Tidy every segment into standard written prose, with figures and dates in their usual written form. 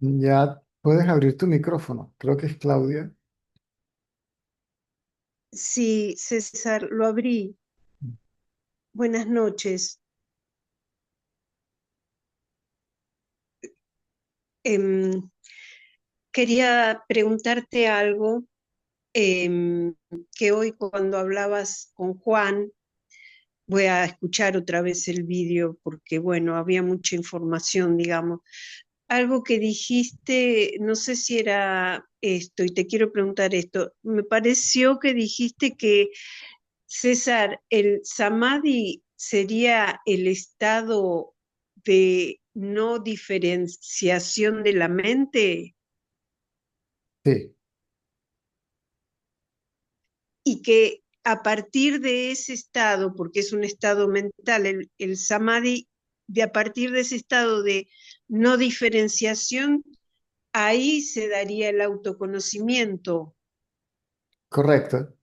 Ya puedes abrir tu micrófono. Creo que es Claudia. Sí, César, lo abrí. Buenas noches. Em, Quería preguntarte algo que hoy cuando hablabas con Juan, voy a escuchar otra vez el vídeo porque, bueno, había mucha información, digamos. Algo que dijiste, no sé si era esto, y te quiero preguntar esto. Me pareció que dijiste que, César, el samadhi sería el estado de no diferenciación de la mente Sí, y que a partir de ese estado, porque es un estado mental, el samadhi, de a partir de ese estado de no diferenciación, ahí se daría el autoconocimiento. correcto.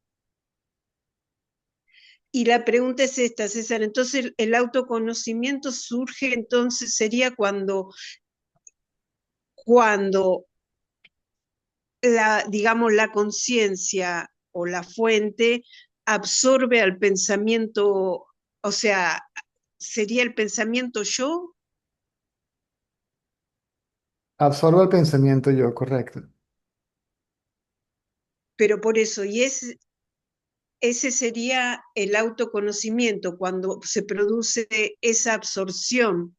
Y la pregunta es esta, César, entonces el autoconocimiento surge, entonces sería cuando digamos, la conciencia o la fuente absorbe al pensamiento, o sea, sería el pensamiento yo, Absorbo el pensamiento yo, correcto. pero por eso, ese sería el autoconocimiento, cuando se produce esa absorción.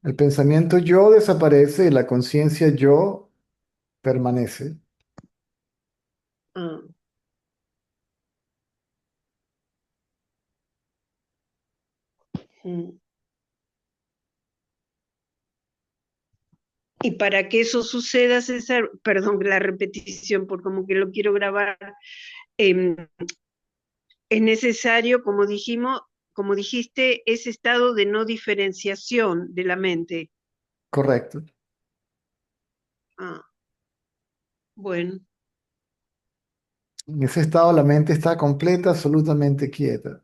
El pensamiento yo desaparece y la conciencia yo permanece. Ah, mm. Y para que eso suceda, César, perdón la repetición, por como que lo quiero grabar, eh, es necesario, como dijimos, como dijiste, ese estado de no diferenciación de la mente. Correcto. Ah, bueno, En ese estado la mente está completa, absolutamente quieta.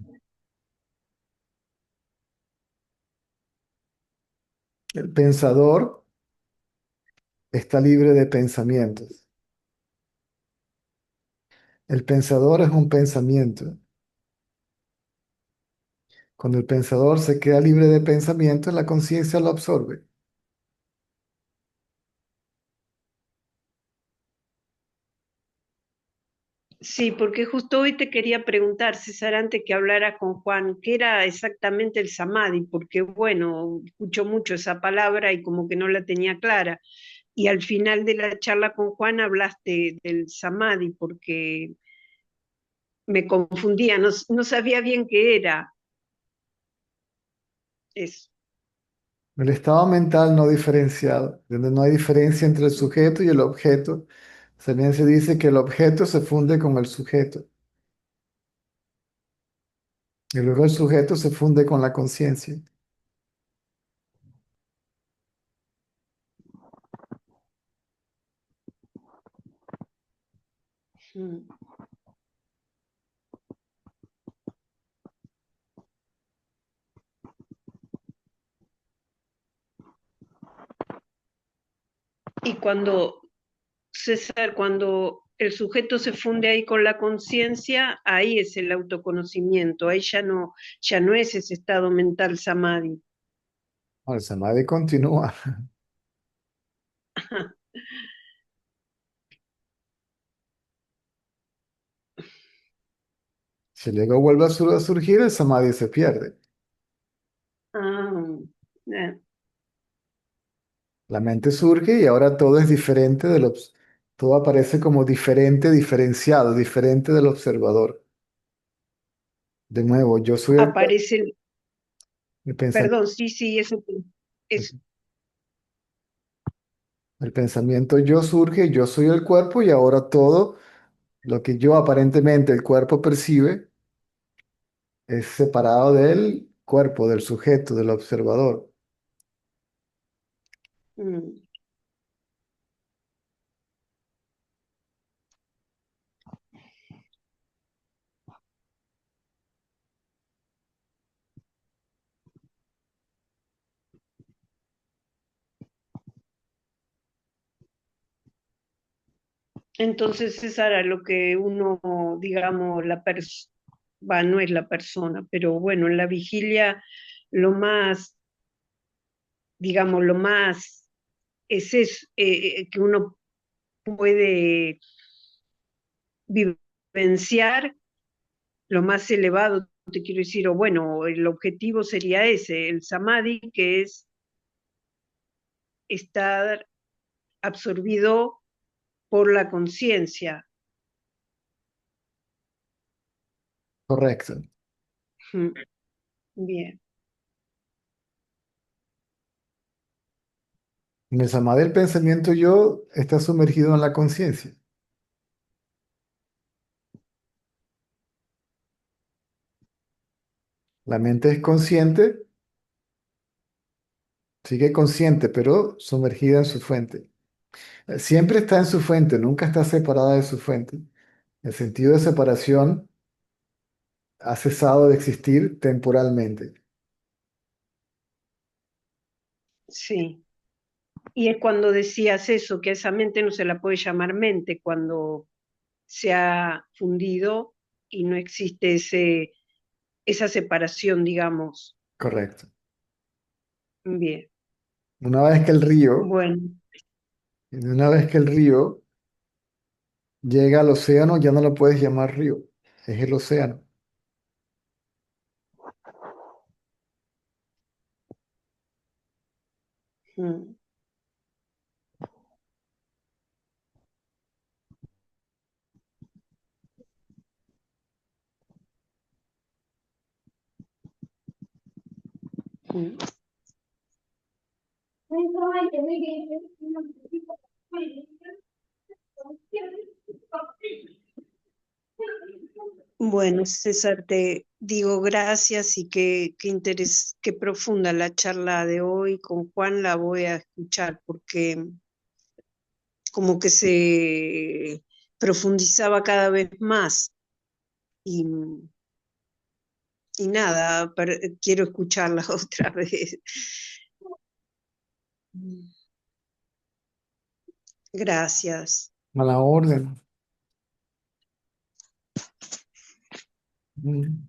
El pensador está libre de pensamientos. El pensador es un pensamiento. Cuando el pensador se queda libre de pensamientos, la conciencia lo absorbe. sí, porque justo hoy te quería preguntar, César, antes que hablara con Juan, ¿qué era exactamente el samadhi? Porque, bueno, escucho mucho esa palabra y como que no la tenía clara. Y al final de la charla con Juan hablaste del samadhi, porque me confundía, no, no sabía bien qué era eso. El estado mental no diferenciado, donde no hay diferencia entre el sujeto y el objeto. También se dice que el objeto se funde con el sujeto y luego el sujeto se funde con la conciencia. Mm. Y cuando, César, cuando el sujeto se funde ahí con la conciencia, ahí es el autoconocimiento, ahí ya no es ese estado mental samadhi. El samadhi continúa. Si luego vuelve a surgir, el samadhi se pierde. Ah, eh, La mente surge y ahora todo es diferente todo aparece como diferente, diferenciado, diferente del observador. De nuevo, yo soy aparece el pensamiento. perdón, sí, sí, es, El pensamiento yo surge, yo soy el cuerpo y ahora todo lo que yo aparentemente el cuerpo percibe es separado del cuerpo, del sujeto, del observador. mm, Entonces, César, a lo que uno, digamos, no es la persona, pero bueno, en la vigilia lo más, digamos, lo más es eso, que uno puede vivenciar, lo más elevado, te quiero decir, o bueno, el objetivo sería ese, el samadhi, que es estar absorbido por la conciencia. Correcto. Mm, bien, En el samadhi del pensamiento yo está sumergido en la conciencia. La mente es consciente, sigue consciente, pero sumergida en su fuente. Siempre está en su fuente, nunca está separada de su fuente. El sentido de separación ha cesado de existir temporalmente. sí. Y es cuando decías eso, que a esa mente no se la puede llamar mente, cuando se ha fundido y no existe esa separación, digamos. Correcto. Bien, Una vez que el río, bueno. una vez que el río llega al océano, ya no lo puedes llamar río, es el océano. Mm, mm. Bueno, César, te digo gracias y qué profunda la charla de hoy con Juan, la voy a escuchar porque como que se profundizaba cada vez más y, y nada, quiero escucharla otra vez. Gracias. A la orden. Mm.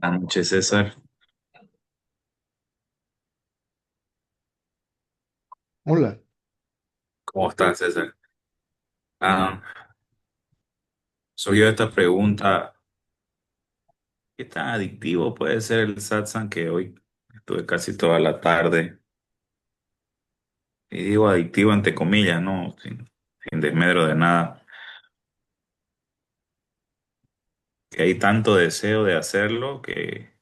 Buenas noches, César. Hola. ¿Cómo estás, César? Ah, Surgió esta pregunta: ¿qué tan adictivo puede ser el satsang que hoy estuve casi toda la tarde? Y digo adictivo entre comillas, ¿no? Sin desmedro de nada. Que hay tanto deseo de hacerlo que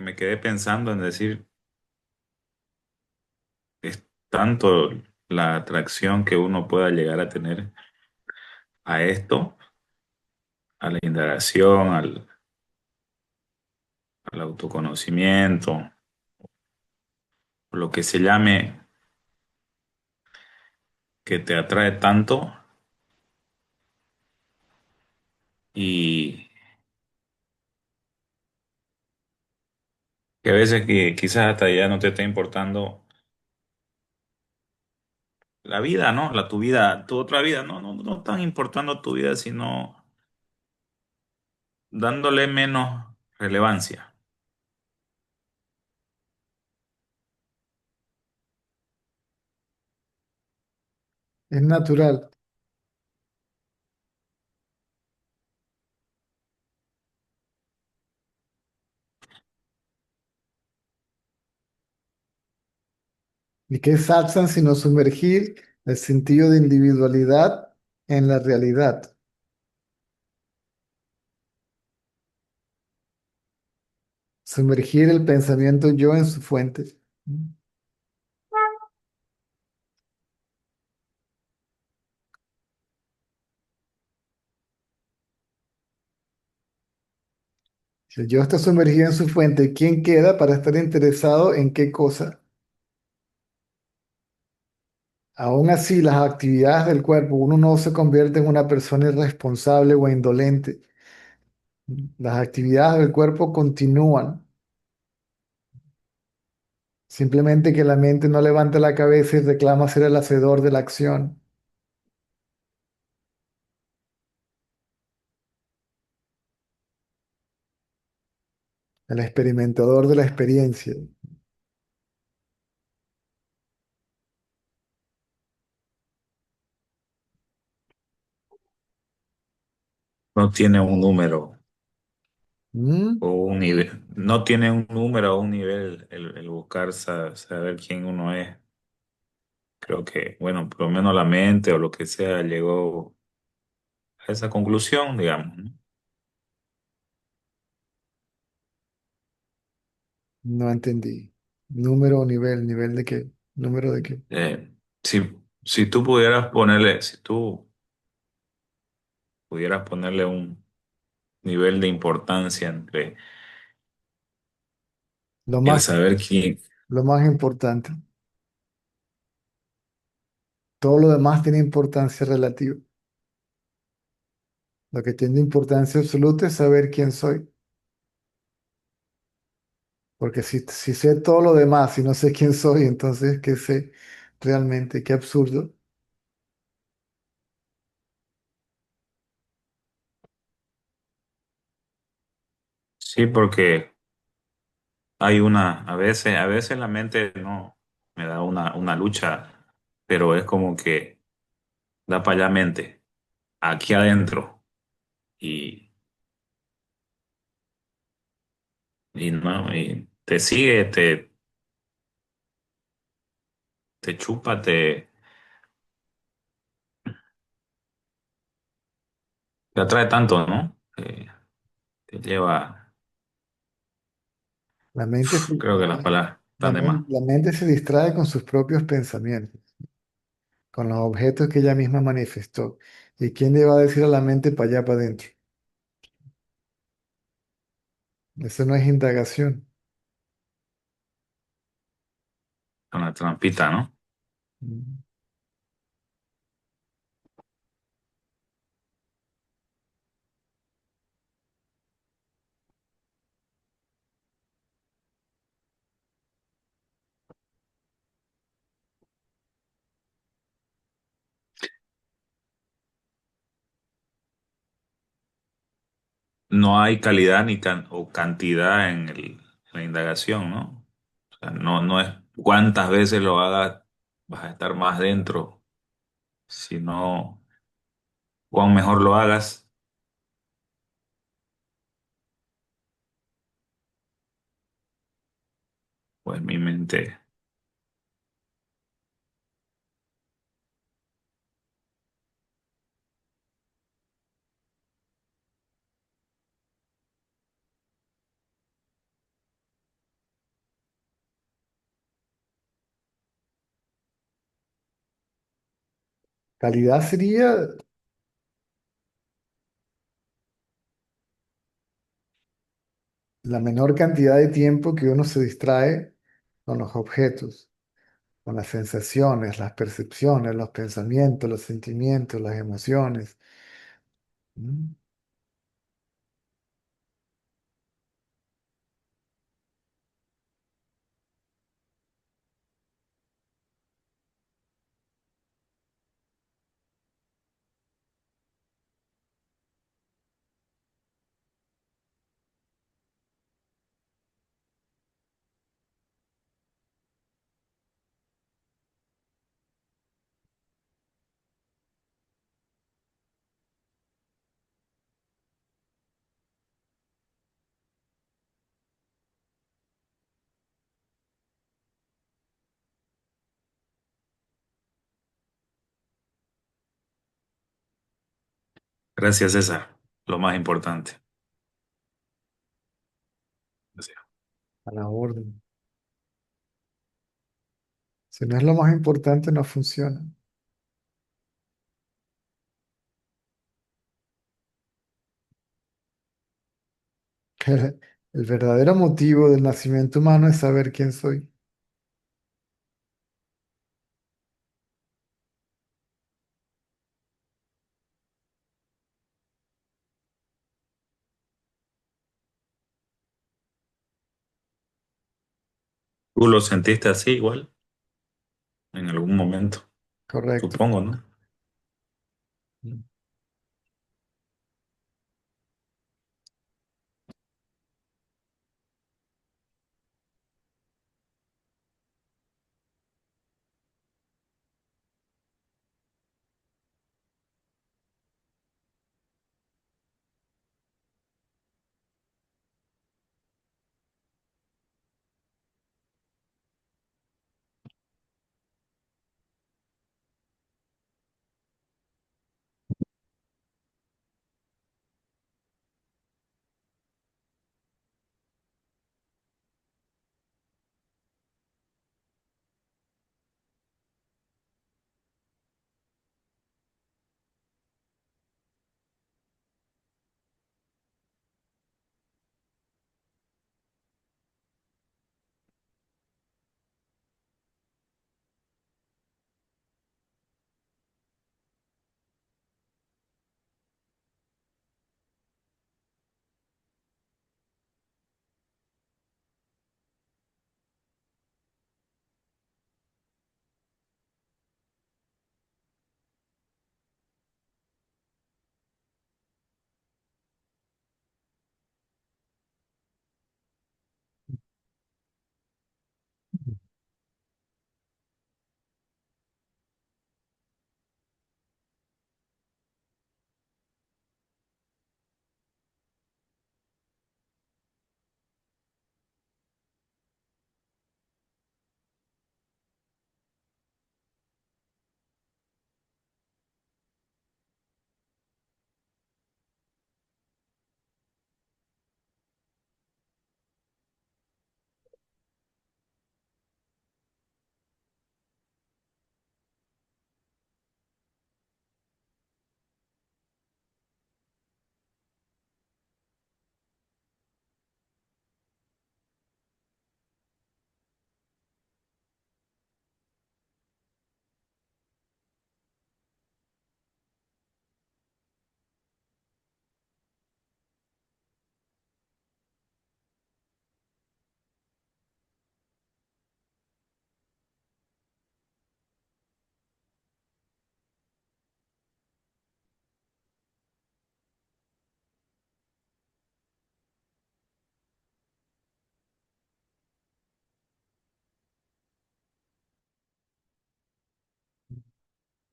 me quedé pensando en decir, es tanto la atracción que uno pueda llegar a tener a esto, a la indagación, al autoconocimiento, o lo que se llame, que te atrae tanto y que a veces que quizás hasta ya no te está importando la vida, ¿no? Tu vida, tu otra vida, no están importando tu vida, sino dándole menos relevancia. Es natural. ¿Y qué es satsang sino sumergir el sentido de individualidad en la realidad? Sumergir el pensamiento yo en su fuente. Si el yo está sumergido en su fuente, ¿quién queda para estar interesado en qué cosa? Aún así, las actividades del cuerpo, uno no se convierte en una persona irresponsable o indolente. Las actividades del cuerpo continúan. Simplemente que la mente no levanta la cabeza y reclama ser el hacedor de la acción, el experimentador de la experiencia. No tiene un número ¿Mm? o un nivel, no tiene un número o un nivel el buscar saber quién uno es. Creo que, bueno, por lo menos la mente o lo que sea llegó a esa conclusión, digamos, ¿no? No entendí. ¿Número o nivel? ¿Nivel de qué? ¿Número de qué? Si tú pudieras ponerle, si tú pudieras ponerle un nivel de importancia entre Lo el más, saber quién, lo más importante. Todo lo demás tiene importancia relativa. Lo que tiene importancia absoluta es saber quién soy. Porque si sé todo lo demás y no sé quién soy, entonces, ¿qué sé realmente? Qué absurdo. sí, porque a veces la mente no me da una lucha, pero es como que da para allá mente, aquí adentro, y, y te sigue, te chupa, te atrae tanto, ¿no? Te lleva, La mente se, creo que las palabras están de más. la mente se distrae con sus propios pensamientos, con los objetos que ella misma manifestó. ¿Y quién le va a decir a la mente para allá, para adentro? Eso no es indagación. Con la trampita, ¿no? Mm. no hay calidad o cantidad en la indagación, ¿no? O sea, no es cuántas veces lo hagas, vas a estar más dentro, sino cuán mejor lo hagas, pues mi mente. Calidad sería la menor cantidad de tiempo que uno se distrae con los objetos, con las sensaciones, las percepciones, los pensamientos, los sentimientos, las emociones. ¿Mm? Gracias, César. Lo más importante. Gracias. A la orden. Si no es lo más importante, no funciona. El verdadero motivo del nacimiento humano es saber quién soy. ¿Tú lo sentiste así igual en algún momento? Correcto. Supongo, ¿no?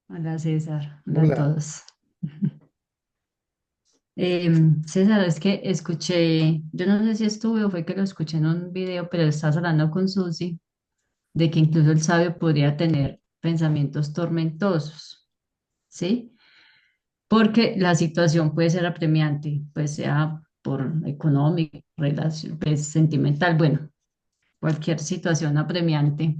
Hola César, hola a Hola. todos. César, es que escuché, yo no sé si estuve o fue que lo escuché en un video, pero estás hablando con Susi de que incluso el sabio podría tener pensamientos tormentosos, ¿sí? Porque la situación puede ser apremiante, pues sea por económico, relación, pues sentimental, bueno, cualquier situación apremiante.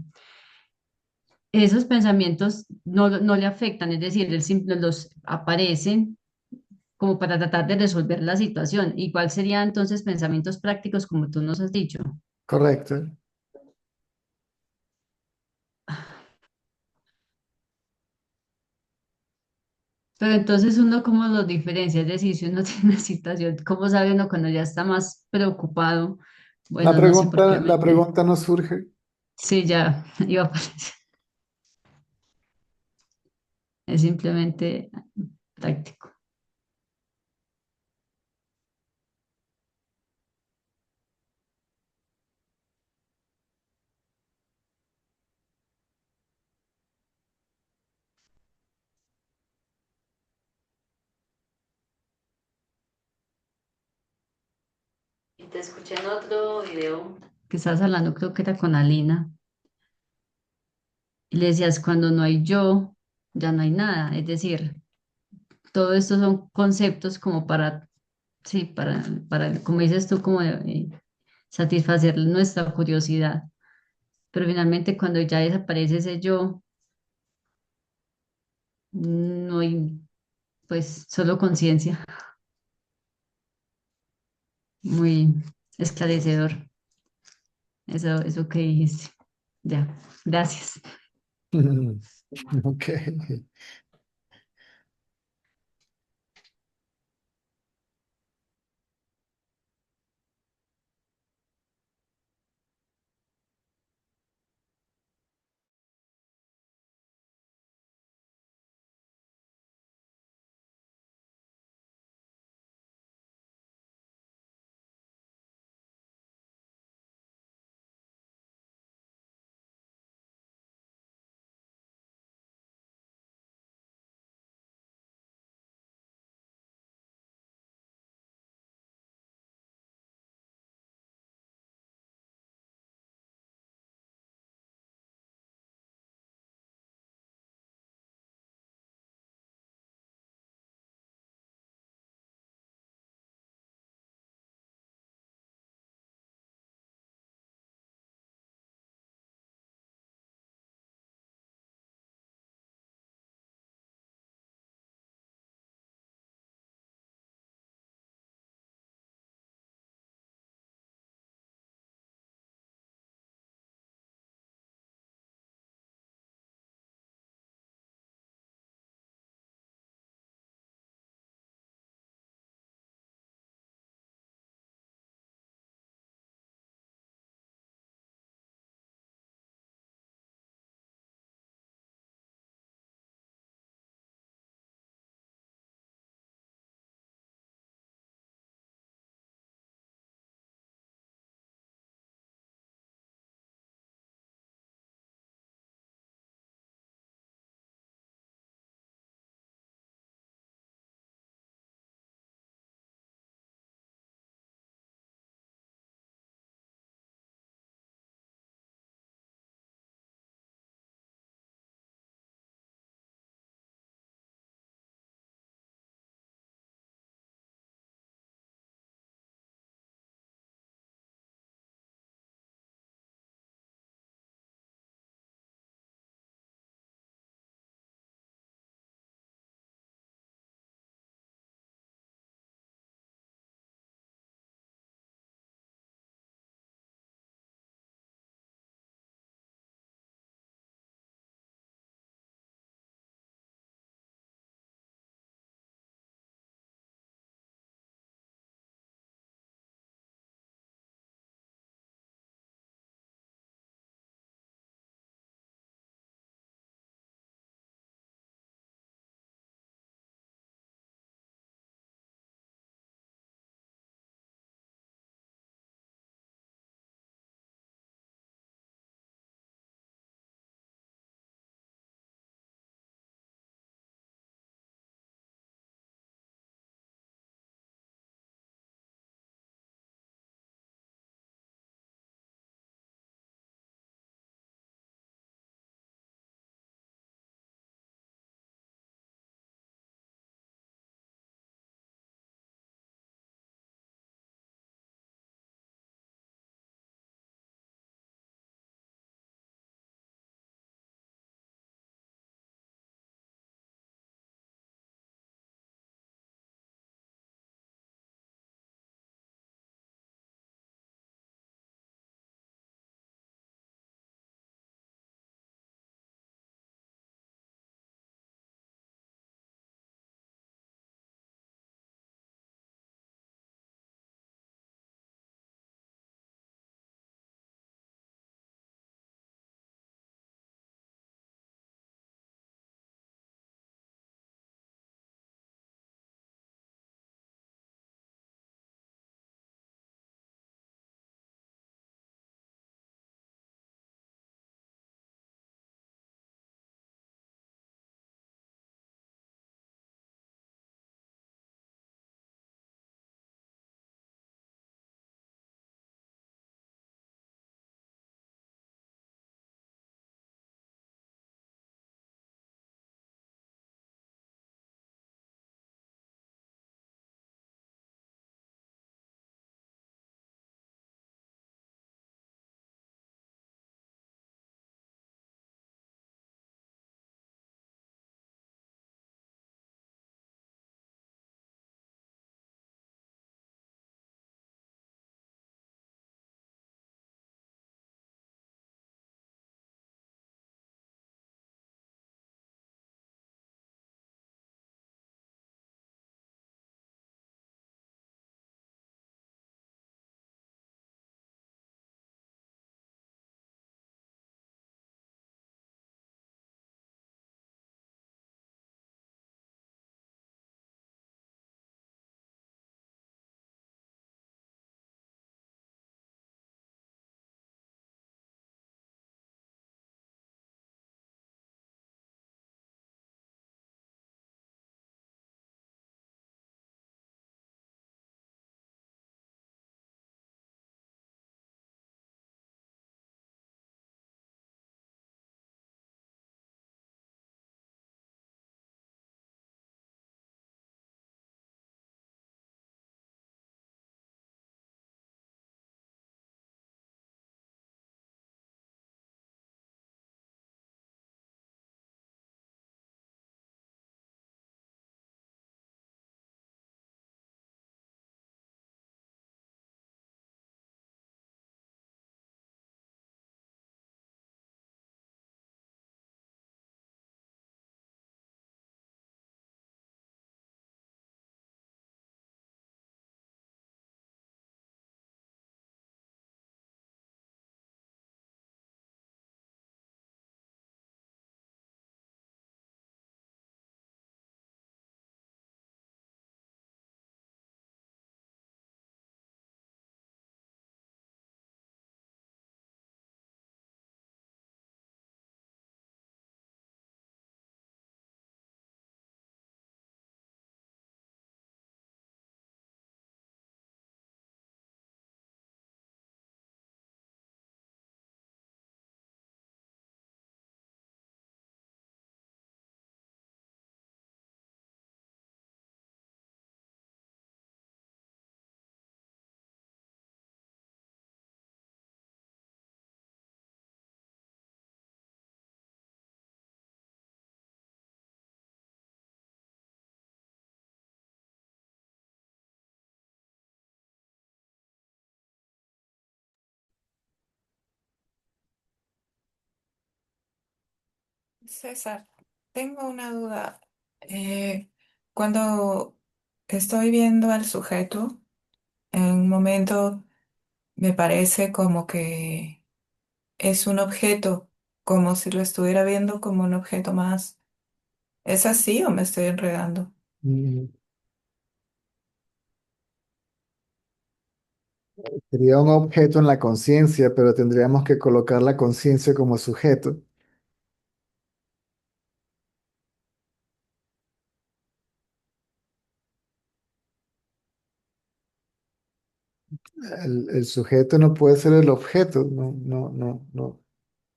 Esos pensamientos no le afectan, es decir, él los aparecen como para tratar de resolver la situación. Igual serían entonces pensamientos prácticos, como tú nos has dicho. Correcto. Pero entonces uno cómo los diferencia, es decir, si uno tiene una situación, ¿cómo sabe uno cuando ya está más preocupado? Bueno, no sé por qué La me... pregunta nos surge. Sí, ya iba a aparecer. Es simplemente práctico. Y te escuché en otro video que estabas hablando, creo que era con Alina, y le decías, cuando no hay yo, ya no hay nada. Es decir, todo esto son conceptos como para, sí, como dices tú, como satisfacer nuestra curiosidad. Pero finalmente cuando ya desaparece ese yo, no hay, pues, solo conciencia. Muy esclarecedor eso que dijiste. Ya, gracias. Ok. César, tengo una duda. Eh, Cuando estoy viendo al sujeto, en un momento me parece como que es un objeto, como si lo estuviera viendo como un objeto más. ¿Es así o me estoy enredando? Mm, Sería un objeto en la conciencia, pero tendríamos que colocar la conciencia como sujeto. El sujeto no puede ser el objeto, no, no, no, no,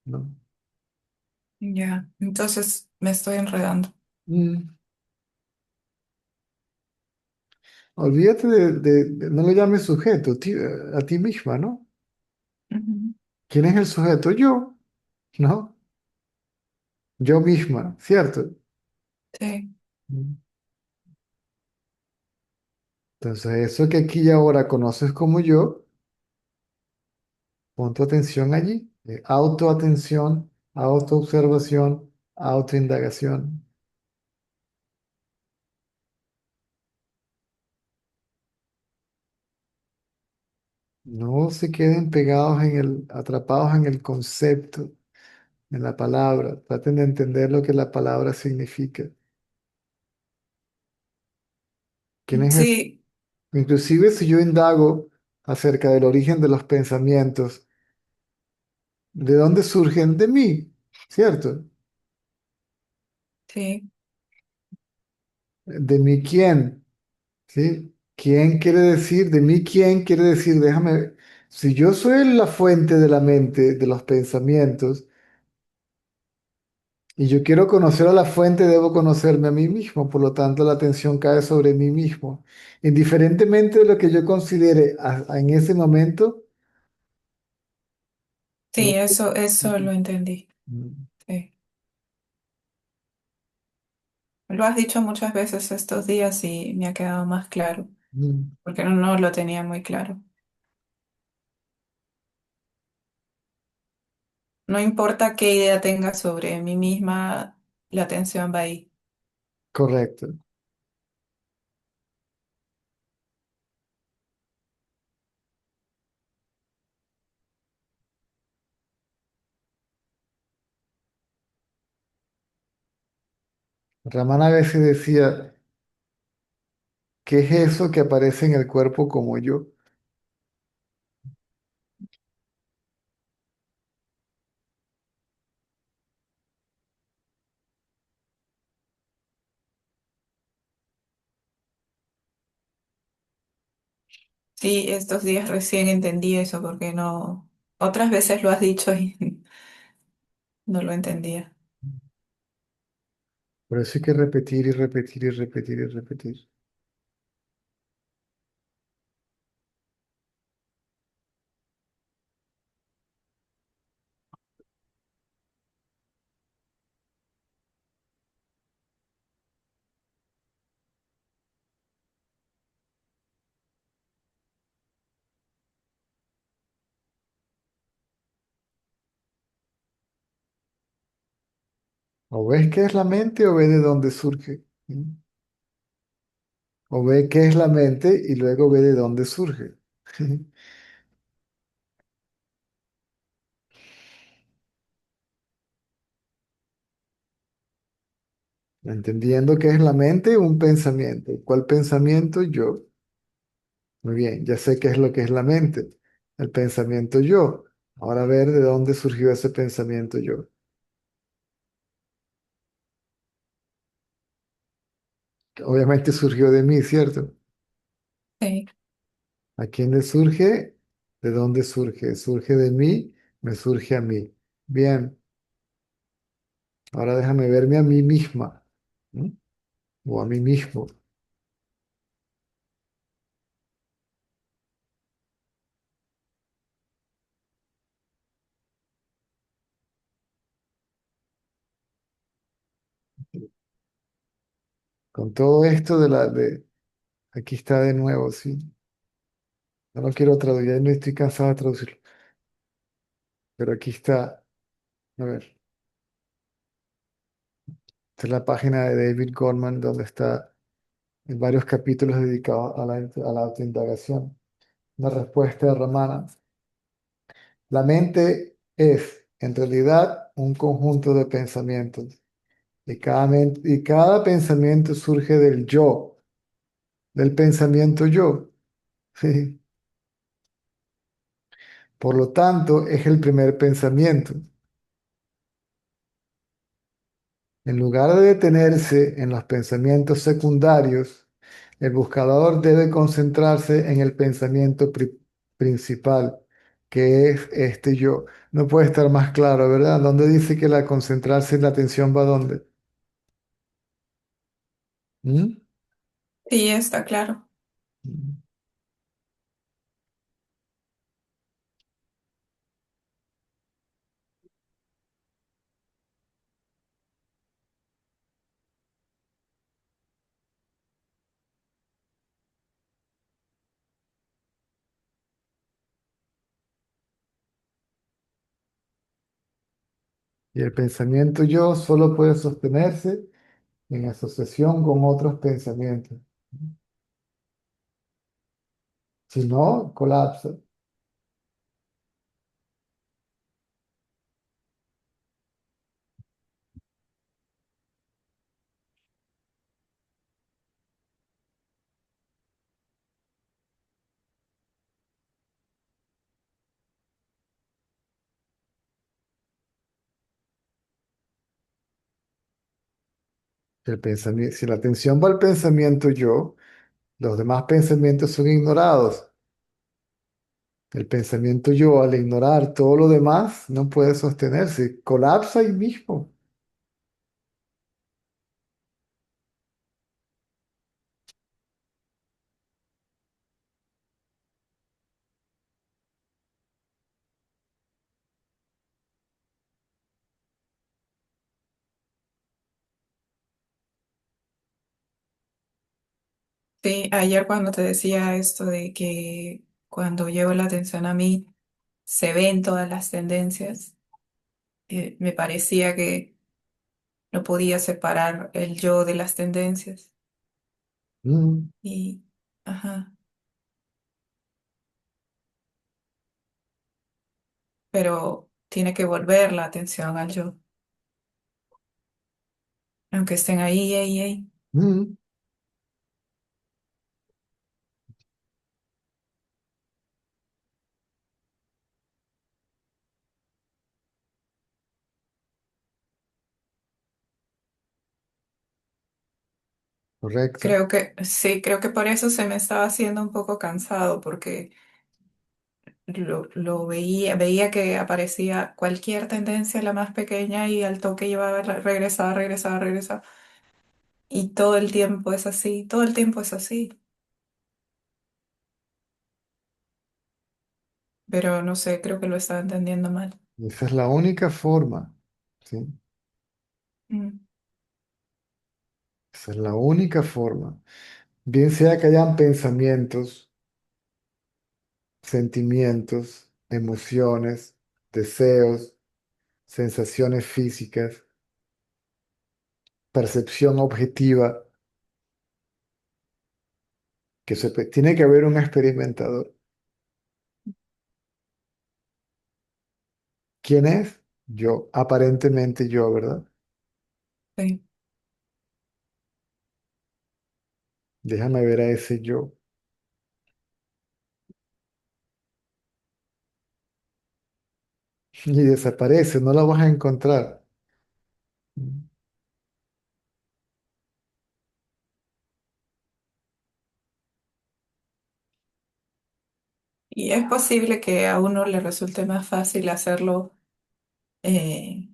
no. Ya, entonces me estoy enredando. Mm, Olvídate no lo llames sujeto, a ti misma, ¿no? Ujú. ¿Quién es el sujeto? Yo, ¿no? Yo misma, ¿cierto? Sí, Mm. Entonces, eso que aquí y ahora conoces como yo, pon tu atención allí. Autoatención, autoobservación, autoindagación. No se queden pegados atrapados en el concepto, en la palabra. Traten de entender lo que la palabra significa. ¿Quién es el sí, Inclusive si yo indago acerca del origen de los pensamientos, ¿de dónde surgen? De mí, ¿cierto? sí, ¿De mí quién? ¿Sí? ¿Quién quiere decir? ¿De mí quién quiere decir? Déjame, si yo soy la fuente de la mente, de los pensamientos, y yo quiero conocer a la fuente, debo conocerme a mí mismo, por lo tanto la atención cae sobre mí mismo. Indiferentemente de lo que yo considere en ese momento, sí, no. eso lo entendí. Sí. Lo has dicho muchas veces estos días y me ha quedado más claro, porque no lo tenía muy claro. No importa qué idea tenga sobre mí misma, la atención va ahí. Correcto. Ramana a veces decía, ¿qué es eso que aparece en el cuerpo como yo? Sí, estos días recién entendí eso porque otras veces lo has dicho y no lo entendía. Por eso hay que repetir y repetir y repetir y repetir. O ves qué es la mente o ves de dónde surge. ¿Mm? O ve qué es la mente y luego ve de dónde surge. Entendiendo qué es la mente, un pensamiento. ¿Cuál pensamiento? Yo. Muy bien, ya sé qué es lo que es la mente. El pensamiento yo. Ahora ver de dónde surgió ese pensamiento yo. Obviamente surgió de mí, ¿cierto? Sí, ¿A quién le surge? ¿De dónde surge? Surge de mí, me surge a mí. Bien, ahora déjame verme a mí misma, ¿no? O a mí mismo, con todo esto aquí está de nuevo, sí. No lo quiero traducir, ya no estoy cansado de traducirlo, pero aquí está, a ver. Esta es la página de David Goldman donde está en varios capítulos dedicados a la autoindagación. Una respuesta de Ramana. La mente es, en realidad, un conjunto de pensamientos. Y cada pensamiento surge del yo, del pensamiento yo. ¿Sí? Por lo tanto, es el primer pensamiento. En lugar de detenerse en los pensamientos secundarios, el buscador debe concentrarse en el pensamiento principal, que es este yo. No puede estar más claro, ¿verdad? ¿Dónde dice que la concentrarse en la atención va a dónde? ¿Mm? Sí, está claro. Y el pensamiento yo solo puede sostenerse en asociación con otros pensamientos. Si no, colapsa. Si la atención va al pensamiento yo, los demás pensamientos son ignorados. El pensamiento yo, al ignorar todo lo demás, no puede sostenerse, colapsa ahí mismo. Sí, ayer cuando te decía esto de que cuando llevo la atención a mí, se ven todas las tendencias, me parecía que no podía separar el yo de las tendencias. Mm, Y, ajá, pero tiene que volver la atención al yo, aunque estén ahí, ahí, ahí. mm, correcto. Creo que, sí, creo que por eso se me estaba haciendo un poco cansado, porque lo veía que aparecía cualquier tendencia, la más pequeña, y al toque llevaba, regresaba, regresaba, regresaba. Y todo el tiempo es así, todo el tiempo es así. Pero no sé, creo que lo estaba entendiendo mal. Y esa es la única forma, ¿sí? Mm, Esa es la única forma. Bien sea que hayan pensamientos, sentimientos, emociones, deseos, sensaciones físicas, percepción objetiva, tiene que haber un experimentador. ¿Quién es? Yo, aparentemente yo, ¿verdad? sí. Déjame ver a ese yo. Y desaparece, no lo vas a encontrar. Y es posible que a uno le resulte más fácil hacerlo, eh,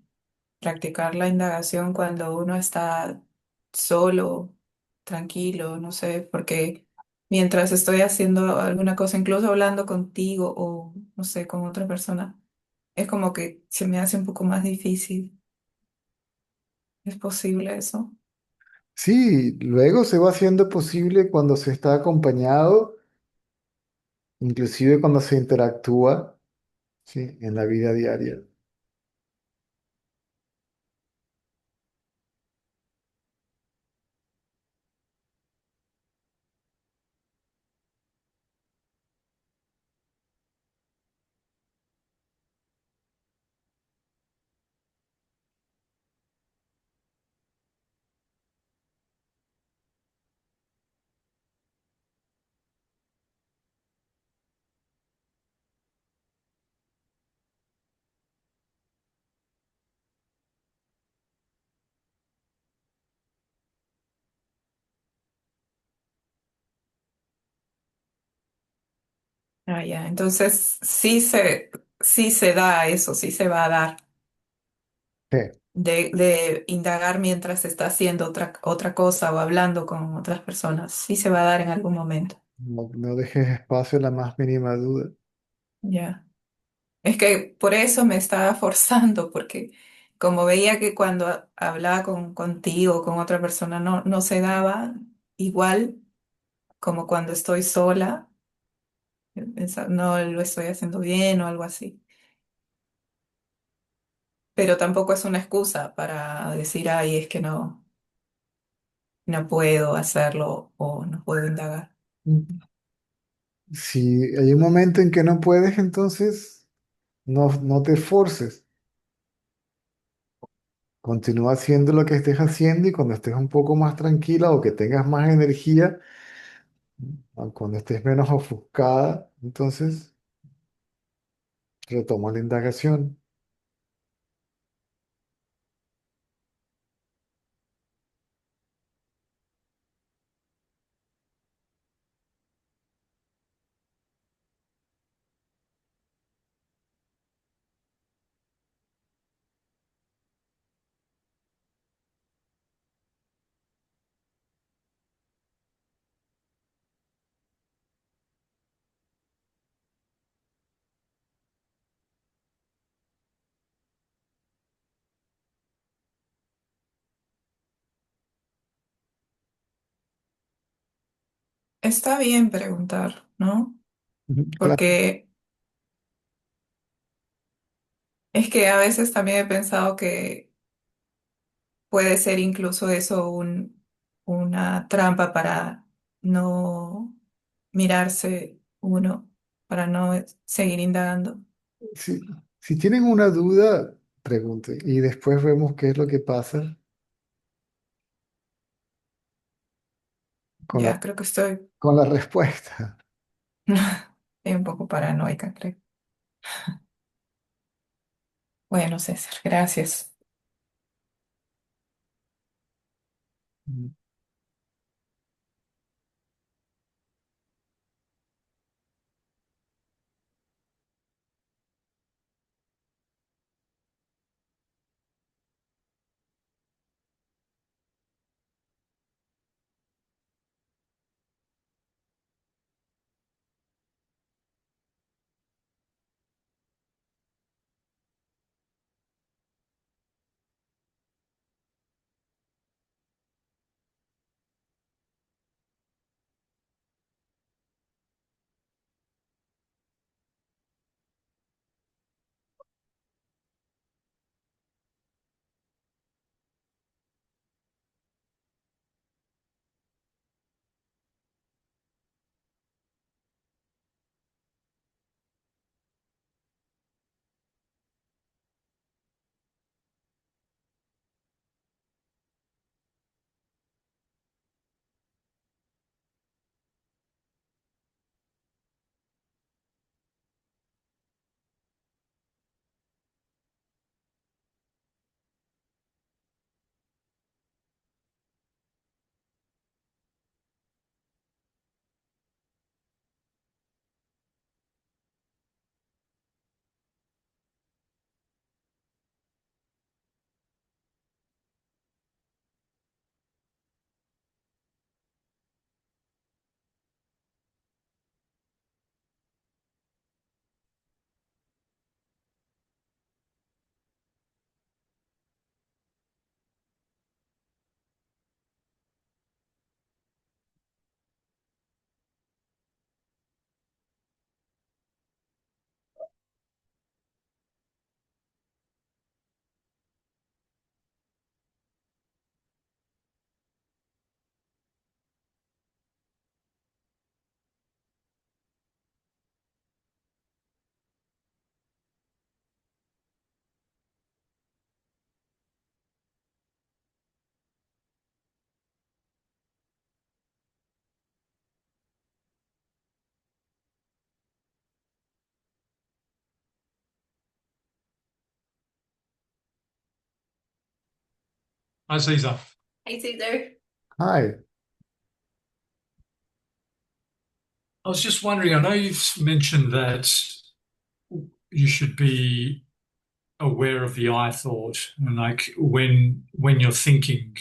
practicar la indagación cuando uno está solo, tranquilo, no sé, porque mientras estoy haciendo alguna cosa, incluso hablando contigo o, no sé, con otra persona, es como que se me hace un poco más difícil. ¿Es posible eso? Sí, luego se va haciendo posible cuando se está acompañado, inclusive cuando se interactúa, ¿sí? En la vida diaria. Ah, ya. Entonces sí se da eso, sí se va a dar Sí, de indagar mientras está haciendo otra cosa o hablando con otras personas. Sí se va a dar en algún momento. no dejes espacio a la más mínima duda. Ya. Es que por eso me estaba forzando, porque como veía que cuando hablaba contigo o con otra persona no se daba igual como cuando estoy sola, no lo estoy haciendo bien o algo así. Pero tampoco es una excusa para decir, ay, es que no puedo hacerlo o no puedo indagar. Si hay un momento en que no puedes, entonces no te esforces. Continúa haciendo lo que estés haciendo y cuando estés un poco más tranquila o que tengas más energía, o cuando estés menos ofuscada, entonces retoma la indagación. Está bien preguntar, ¿no? Ujú, claro. Porque es que a veces también he pensado que puede ser incluso eso una trampa para no mirarse uno, para no seguir indagando. Si tienen una duda, pregunten y después vemos qué es lo que pasa con Ya creo que estoy con la respuesta. un poco paranoica, creo. Bueno, César, gracias. Hi, Caesar. Hey, César. Ay, I was just wondering, I know you've mentioned that you should be aware of the I thought, and like when you're thinking,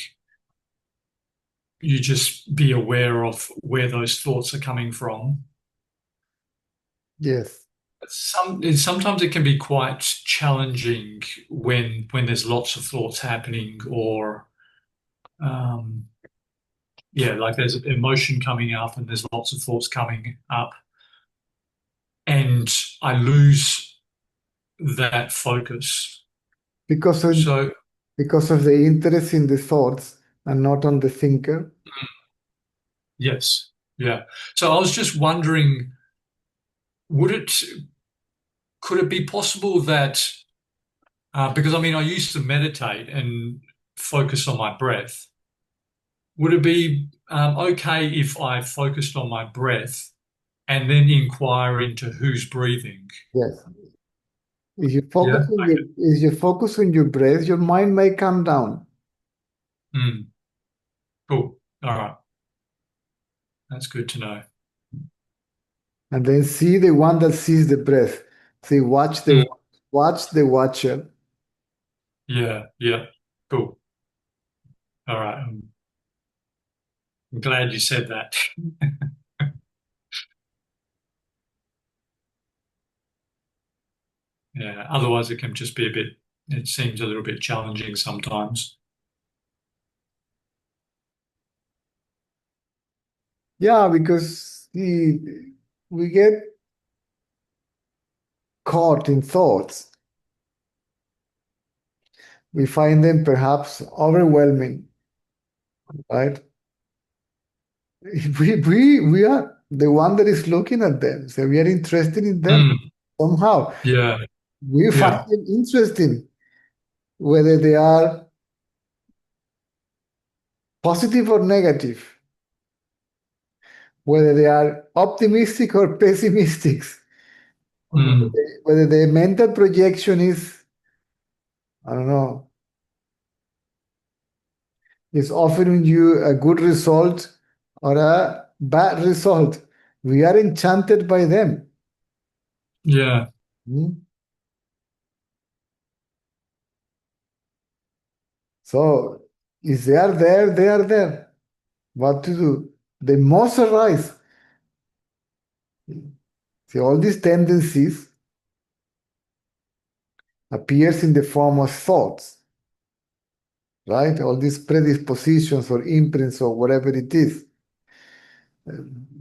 you just be aware of where those thoughts are coming from. Yes, Sometimes it can be quite challenging when there's lots of thoughts happening, or um, yeah, like there's emotion coming up and there's lots of thoughts coming up, and I lose that focus. because of, So because of the interest in the thoughts and not on the thinker. yes, yeah. So I was just wondering, would it could it be possible that because I mean I used to meditate and focus on my breath. Would it be okay if I focused on my breath and then inquire into who's breathing? Yes. Yeah. Okay. If you focus on your breath, your mind may calm down. Mm, cool. All right. That's good to know. And then see the one that sees the breath. See, Mm, watch the watcher. yeah. Yeah. Cool. All right. I'm glad you said that. Yeah. Otherwise, it can just be it seems a little bit challenging sometimes. Yeah, because we get caught in thoughts. We find them perhaps overwhelming, right? We are the one that is looking at them. So we are interested in them Mm, somehow. yeah. We find Yeah. them interesting, whether they are positive or negative, whether they are optimistic or pessimistic, Mm, whether the mental projection is, I don't know, is offering you a good result or a bad result. We are enchanted by them. yeah. Hmm? So if they are there, they are there. What to do? They must arise. See, all these tendencies appears in the form of thoughts, right? All these predispositions or imprints or whatever it is.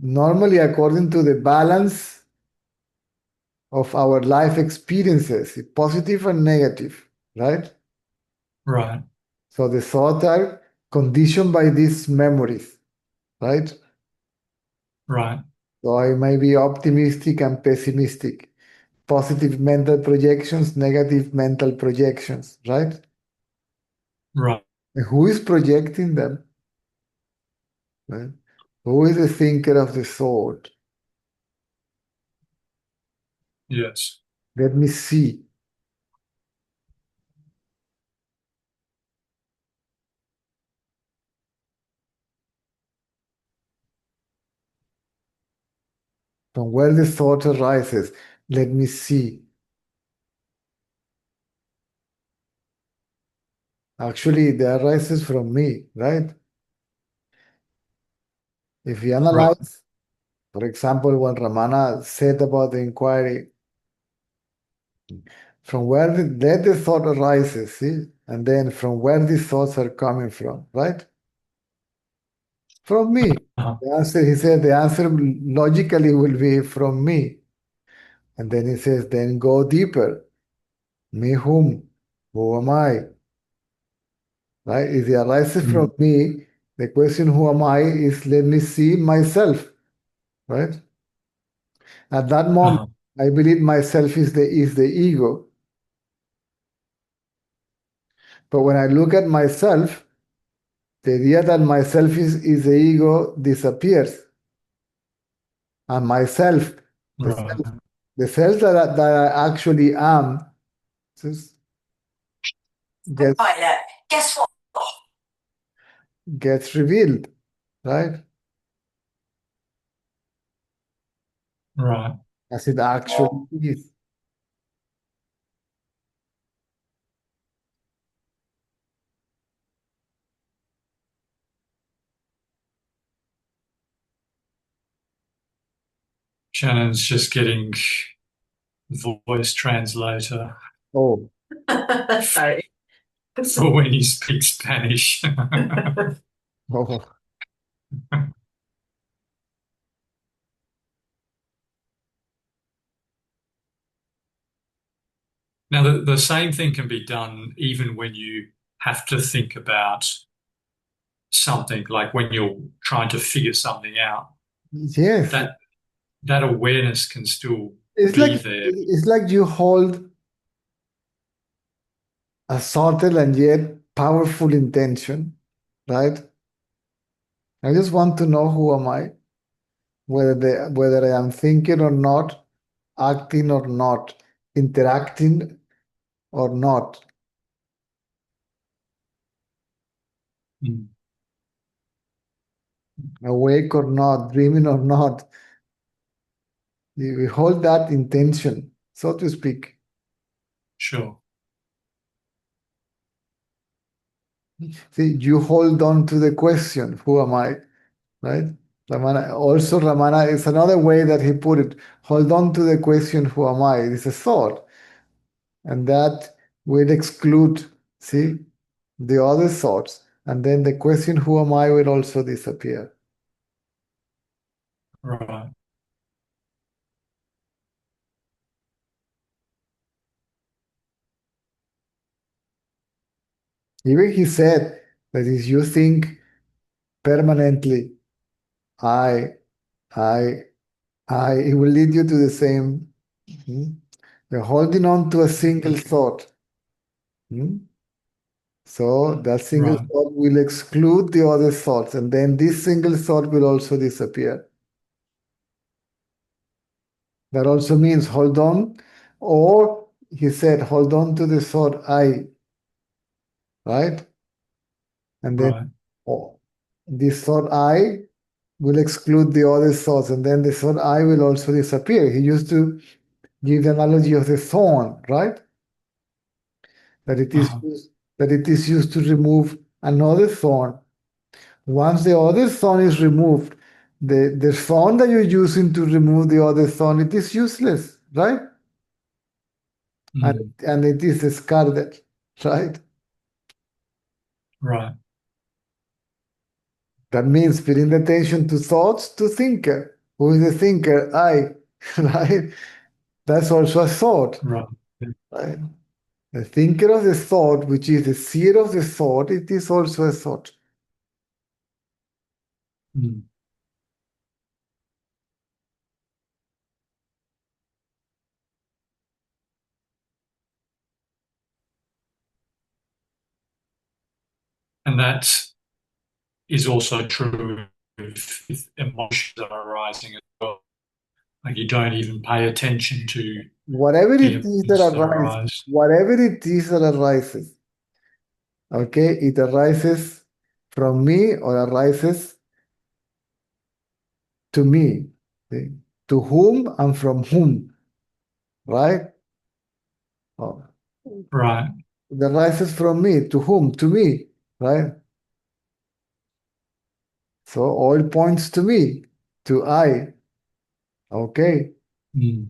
Normally, according to the balance of our life experiences, positive and negative, right? Right. So the thoughts are conditioned by these memories, right? Right. So I may be optimistic and pessimistic, positive mental projections, negative mental projections, right? Right. And who is projecting them? Right? Who is the thinker of the thought? Yes. Let me see. From where the thought arises, let me see. Actually, it arises from me, right? If we Right. analyze, for example, what Ramana said about the inquiry, from where let the thought arises, see? And then from where these thoughts are coming from, right? From me. Uh-huh. The answer, he said, the answer logically will be from me. And then he says, then go deeper. Me whom? Who am I? Right? If it arises from Mm, me, the question who am I is let me see myself. Right? At that moment, uh-huh. I believe myself is the ego. But when I look at myself, the idea that myself is the ego disappears. And myself, the Right. self, the self that I actually am, just gets, Pilot, guess what? gets revealed, right? Right. as it actually is. Shannon's just getting voice translator Oh, Sorry. for when you speak Spanish. oh, Now, the same thing can be done even when you have to think about something, like when you're trying to figure something out. yes. That awareness can still It's be like there. it's like you hold a subtle and yet powerful intention, right? I just want to know who am I, whether I am thinking or not, acting or not, interacting or not, Mm. awake or not, dreaming or not. We hold that intention, so to speak. Sure. See, you hold on to the question, who am I? Right? Ramana is another way that he put it. Hold on to the question, who am I? It is a thought. And that will exclude, see, the other thoughts. And then the question, who am I, will also disappear. Right. Even he said that if you think permanently, I, I, it will lead you to the same. You're holding on to a single thought. So that single Right. thought will exclude the other thoughts, and then this single thought will also disappear. That also means hold on, or he said, hold on to the thought I, right? And then Right. oh, this thought I will exclude the other thoughts, and then the thought I will also disappear. He used to give the analogy of the thorn, right? That it is Uh-huh. used to remove another thorn. Once the other thorn is removed, the thorn that you're using to remove the other thorn, it is useless, right? Mm. And it is discarded, right? Right. That means paying attention to thoughts to thinker. Who is the thinker? I, right? That's also a thought, Right. right? The thinker of the thought, which is the seer of the thought, it is also a thought. Mm. And that is also true if emotions are arising as well. Like you don't even pay attention to Whatever the it is that emotions that arises, arise. whatever it is that arises, okay, it arises from me or arises to me. See? To whom and from whom, right? Oh, Right. it arises from me. To whom? To me, right? So all points to me, to I. Okay. Mm.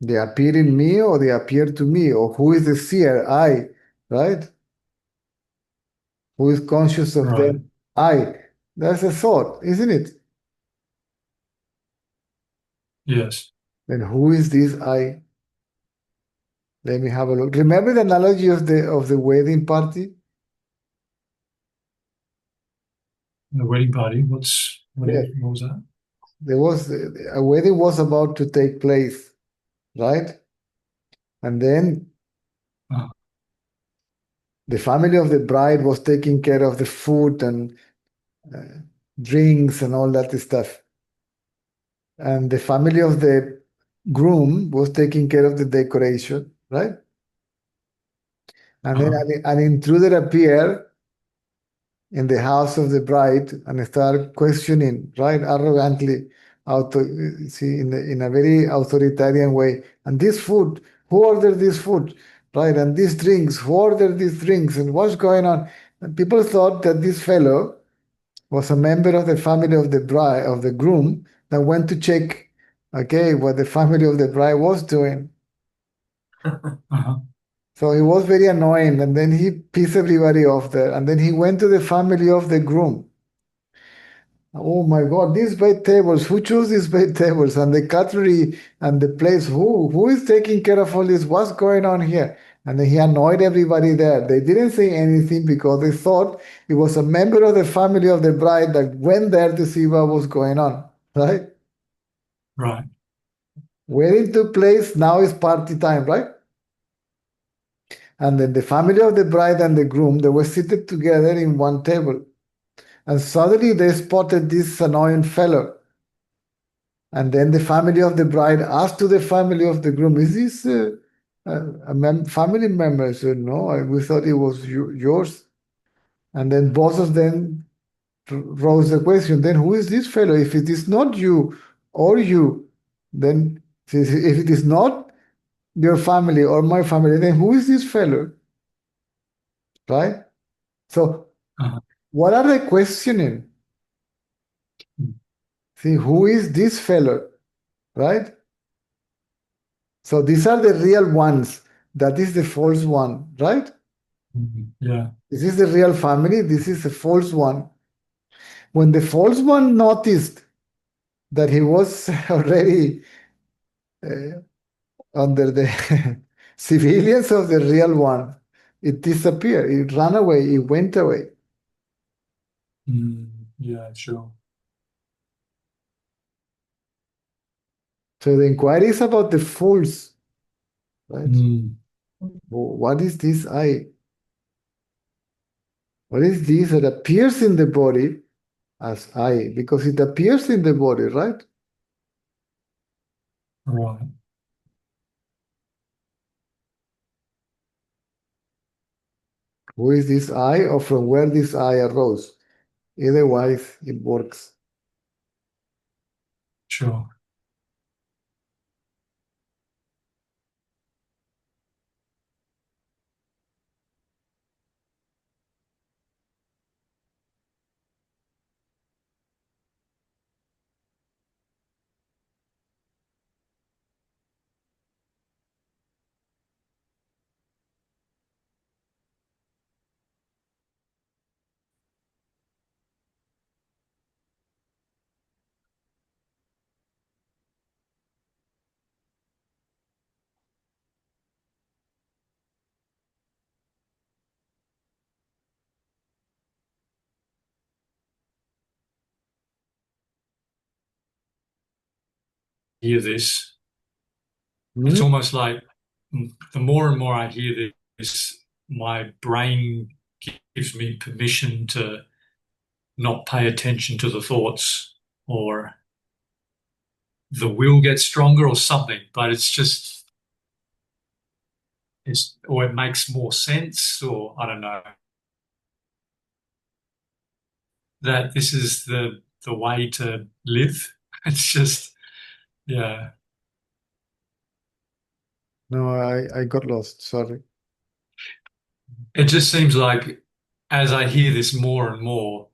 They appear in me or they appear to me. Or who is the seer? I, right? Who is conscious of Right. them? I. That's a thought, isn't it? Yes. Then who is this I? Let me have a look. Remember the analogy of the wedding party? The wedding party. What Yes. was that? There was a wedding was about to take place, right? And then Uh, the family of the bride was taking care of the food and uh, drinks and all that stuff. And the family of the groom was taking care of the decoration, right? And then uh, an intruder appeared in the house of the bride and start questioning, right, arrogantly, see, in a very authoritarian way. And this food, who ordered this food, right? And these drinks, who ordered these drinks, and what's going on? And people thought that this fellow was a member of the family of the bride, of the groom, that went to check, okay, what the family of the bride was doing. Uh-huh. So he was very annoying, and then he pissed everybody off there. And then he went to the family of the groom. Oh my God, these bed tables, who chose these bed tables? And the cutlery and the place, who is taking care of all this? What's going on here? And then he annoyed everybody there. They didn't say anything because they thought it was a member of the family of the bride that went there to see what was going on, right? Right. Where it took place, now is party time, right? And then the family of the bride and the groom, they were seated together in one table. And suddenly they spotted this annoying fellow. And then the family of the bride asked to the family of the groom, is this family member? I said, no, we thought it was yours. And then both of them rose the question, then who is this fellow? If it is not you or you, then if it is not your family or my family, then who is this fellow? Right? So Uh-huh. what are they questioning? See, who is this fellow? Right? So these are the real ones. That is the false one, right? Yeah. This is the real family. This is the false one. When the false one noticed that he was already under the civilians of the real one, it disappeared. It ran away. It went away. Yeah, sure. So the inquiry is about the false, right? Mm. What is this I? What is this that appears in the body as I? Because it appears in the body, right? Right. Who is this I, or from where this I arose? Either way, it works. Sure. Hear this. It's Hmm? almost like the more and more I hear this, my brain gives me permission to not pay attention to the thoughts, or the will gets stronger or something, but or it makes more sense, or I don't know, that this is the way to live. It's just, yeah. No, I got lost. Sorry. It just seems like as I hear this more and more,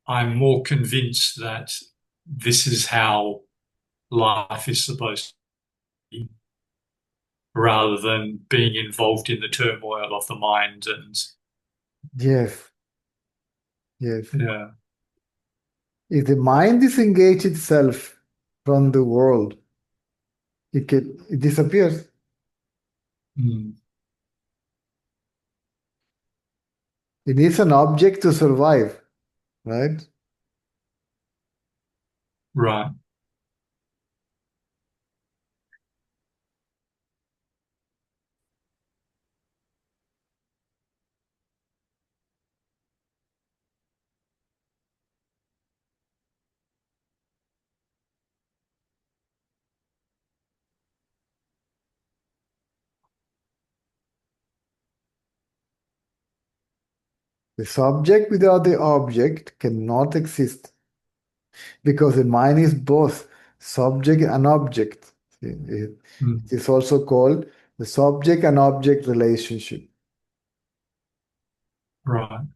I'm more convinced that this is how life is supposed to be, rather than being involved in the turmoil of the mind. And Yes, yes. yeah, If the mind disengage itself from the world, it disappears. mm, It needs an object to survive, right? right, The subject without the object cannot exist because the mind is both subject and object. It is also called the subject and object relationship. Right.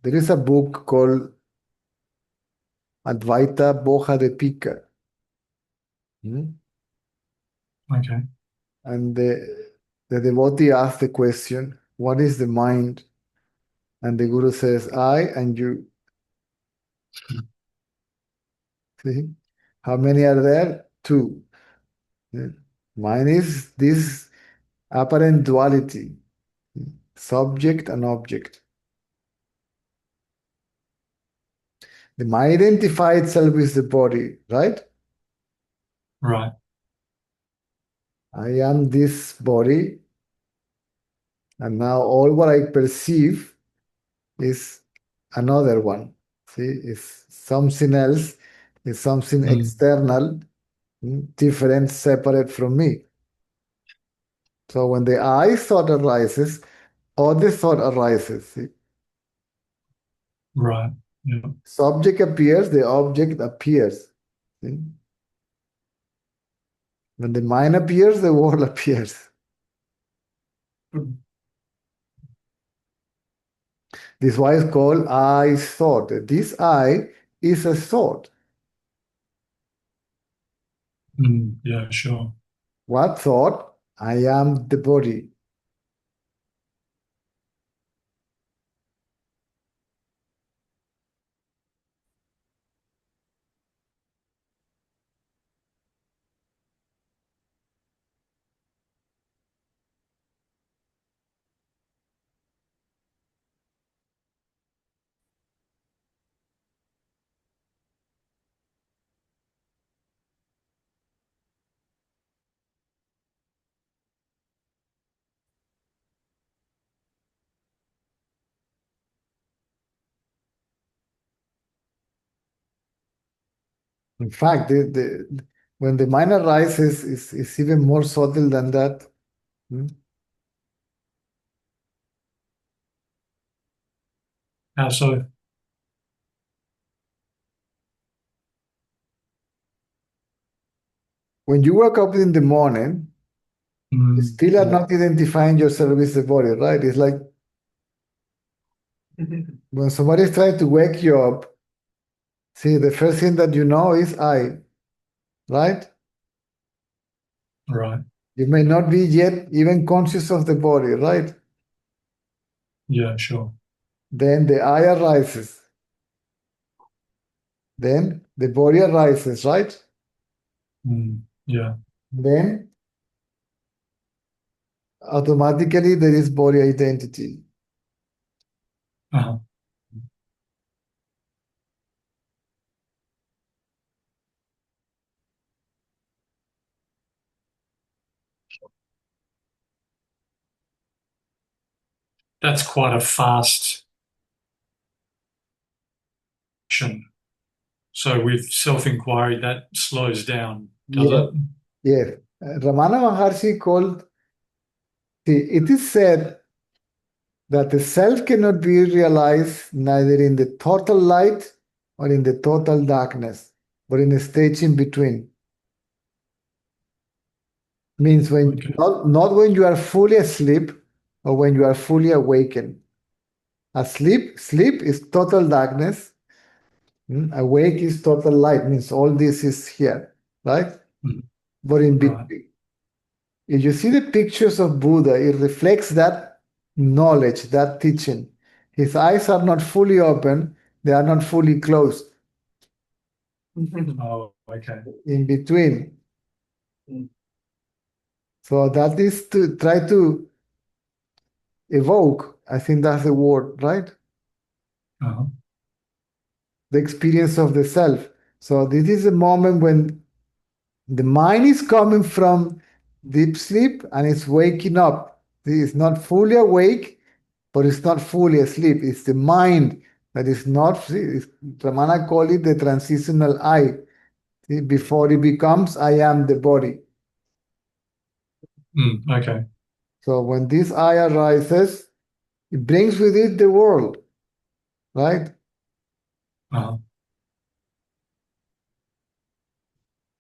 There is a book called Advaita Boja de Pica. Okay. And the devotee asks the question, what is the mind? And the Guru says, I and you. See? How many are there? Two. Mind is this apparent duality, subject and object. The mind identifies itself with the body, right? Right. I am this body, and now all what I perceive is another one. See, it's something else, it's something external, different, separate from me. So when the I thought arises, other thought arises. See? Right. Yeah. Subject appears, the object appears. See? When the mind appears, the world appears. This is why it's called I thought. This I is a thought. Yeah, sure. What thought? I am the body. In fact, when the mind arises, it's even more subtle than that. How so? When you wake up in the morning, you still are not identifying yourself with the body, right? It's like when somebody is trying to wake you up, see, the first thing that you know is I, right? Right. You may not be yet even conscious of the body, right? Yeah, sure. Then the I arises. Then the body arises, right? Yeah. Then automatically there is body identity. Uh-huh. That's quite a fast action. So with self-inquiry, that slows down, does Yes, it? yes. Ramana Maharshi called, see, it is said that the self cannot be realized neither in the total light or in the total darkness, but in a stage in between. Means when not when you are fully asleep or when you are fully awakened. Sleep is total darkness. Awake is total light. Means all this is here, right? But in between, if you see the pictures of Buddha, it reflects that knowledge, that teaching. His eyes are not fully open, they are not fully closed. Oh, okay. In between. So that is to try to evoke, I think that's the word, right? Uh-huh. The experience of the self. So this is a moment when the mind is coming from deep sleep and it's waking up. It's not fully awake, but it's not fully asleep. It's the mind that is not, Ramana call it the transitional I. See, before it becomes I am the body. Okay. So when this I arises, it brings with it the world. right? Uh-huh.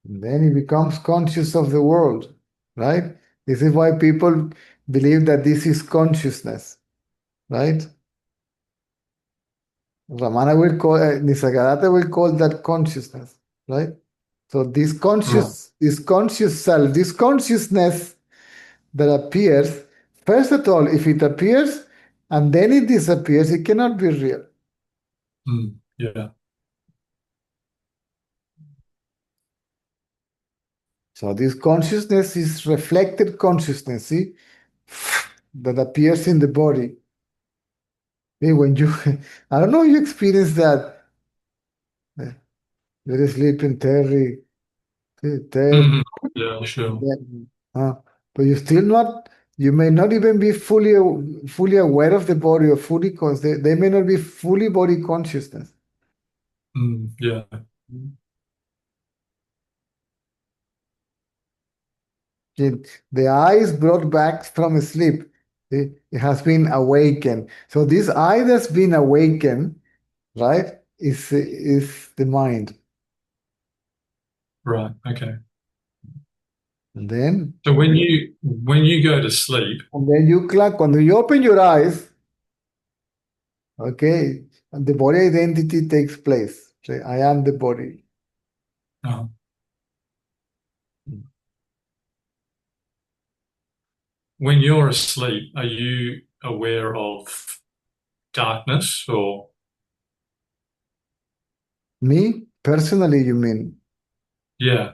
And then he becomes conscious of the world, right? This is why people believe that this is consciousness, right? Ramana will call, Nisargadatta will call that consciousness, right? So this Right. conscious self, this consciousness that appears, first of all, if it appears and then it disappears, it cannot be real. Yeah. So this consciousness is reflected consciousness, see, that appears in the body. See, when you, I don't know if you experience that. You're sleeping, Terry, Terry, Yeah, sure. uh, but you still not, you may not even be fully aware of the body or fully, they may not be fully body consciousness. Yeah. The eye is brought back from sleep. It has been awakened. So this eye that's been awakened, right, is the mind. Right. Okay. And then, So when you go to sleep, when you open your eyes, okay, and the body identity takes place. Say, I am the body. uh, when you're asleep, are you aware of darkness or? Me, personally, you mean? Yeah.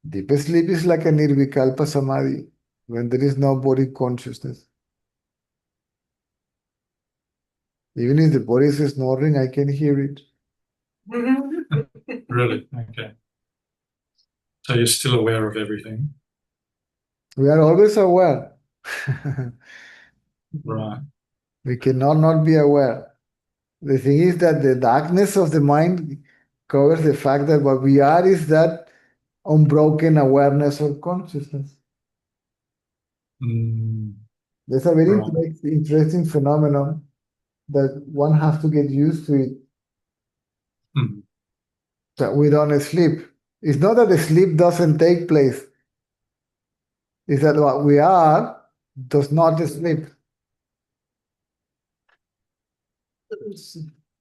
Deep sleep is like a nirvikalpa samadhi, when there is no body consciousness. Even if the body is snoring, I can hear it. Really? Okay. So you're still aware of everything? We are always aware. Right. We cannot not be aware. The thing is that the darkness of the mind covers the fact that what we are is that unbroken awareness or consciousness. There's a very Right. interesting phenomenon that one has to get used to it, that we don't sleep. It's not that the sleep doesn't take place. It's that what we are does not sleep.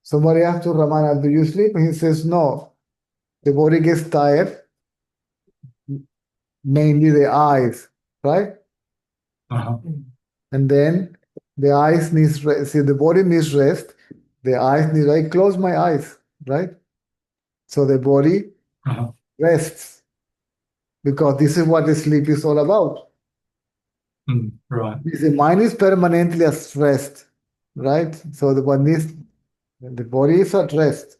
Somebody asks to Ramana, do you sleep? And he says, no. The body gets tired, mainly the eyes, right? Uh-huh. And then the eyes needs rest. See, the body needs rest. The eyes need, I close my eyes, right? So the body Uh-huh. rests, because this is what the sleep is all about. Right. The mind is permanently at rest, right? So the body is at rest.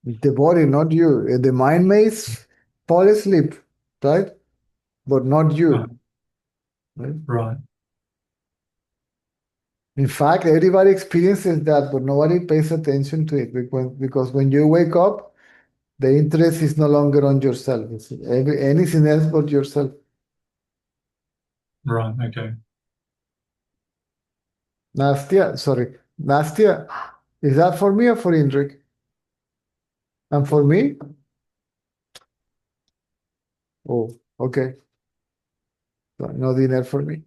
The body, not you. The mind may fall asleep, right? But not Uh-huh. you. Right? Right. In fact, everybody experiences that, but nobody pays attention to it, because when you wake up, the interest is no longer on yourself. It's anything else but yourself. Right. Okay. Nastya, is that for me or for Indrik? And for me? Oh, okay. So no dinner for me.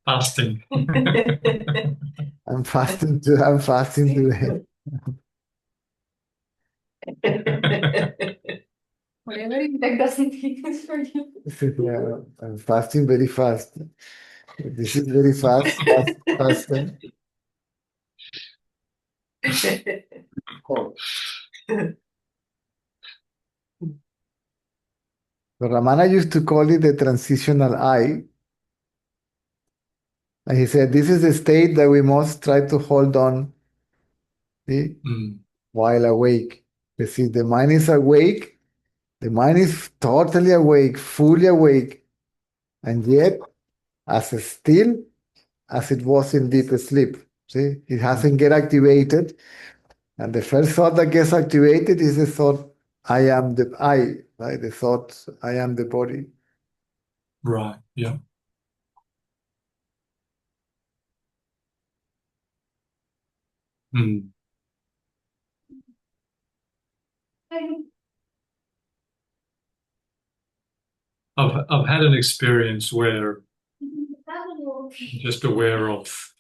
Fasting. I'm fasting too. I'm fasting today. Whatever it doesn't take us for you. Yeah, I'm fasting very fast. This is very fasting. Oh. So Ramana used to call it the transitional eye. And he said, this is a state that we must try to hold on, see, while awake. You see, the mind is awake. The mind is totally awake, fully awake. And yet, as still as it was in deep sleep. See, it hasn't get activated. And the first thought that gets activated is the thought, I am the I, right? The thought, I am the body. Right. Yeah. Mm. I've had an experience where I'm just aware of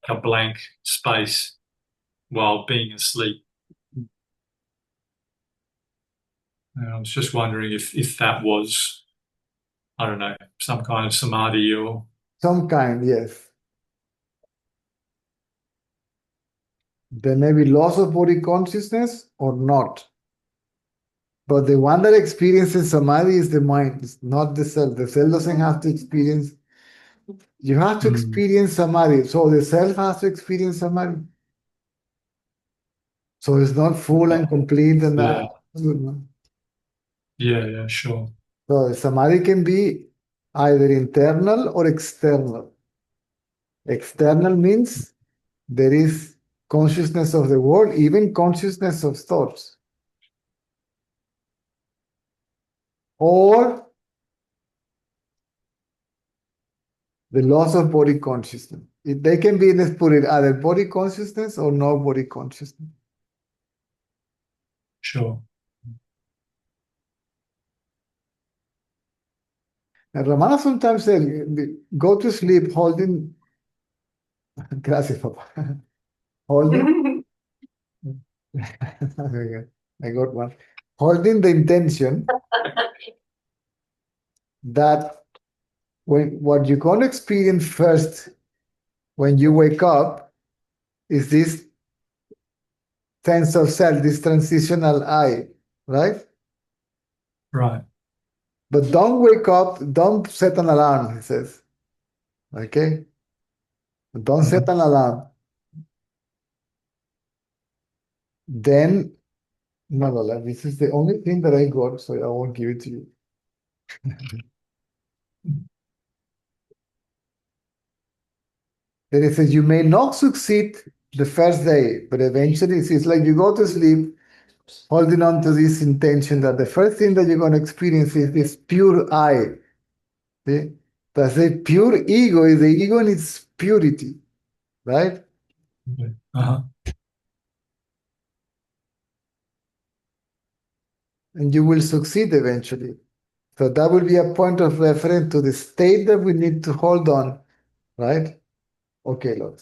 a blank space while being asleep. And I was just wondering if that was, I don't know, some kind of samadhi or... Some kind, yes. There may be loss of body consciousness or not. But the one that experiences samadhi is the mind, it's not the self. The self doesn't have to experience. You have to experience samadhi. So the self has to experience samadhi. So it's not full and complete and Yeah. absolute, no? Yeah, sure. So samadhi can be either internal or external. External means there is consciousness of the world, even consciousness of thoughts. Or the loss of body consciousness. They can be, let's put it, either body consciousness or no body consciousness. Sure. And Ramana sometimes said, go to sleep holding, gracias, Papa. Holding, I got one. Holding the intention that when what you're going to experience first when you wake up is this sense of self, this transitional I, right? Right. But don't wake up, don't set an alarm, he says. Okay? Don't set an alarm. Then, no, Lola, this is the only thing that I got, so I won't give it to you. Then it says, you may not succeed the first day, but eventually it's like you go to sleep holding on to this intention that the first thing that you're going to experience is this pure I. See? That's the pure ego, is the ego in its purity, right? Okay. Uh-huh. And you will succeed eventually. So that will be a point of reference to the state that we need to hold on, right? Okay, Lord.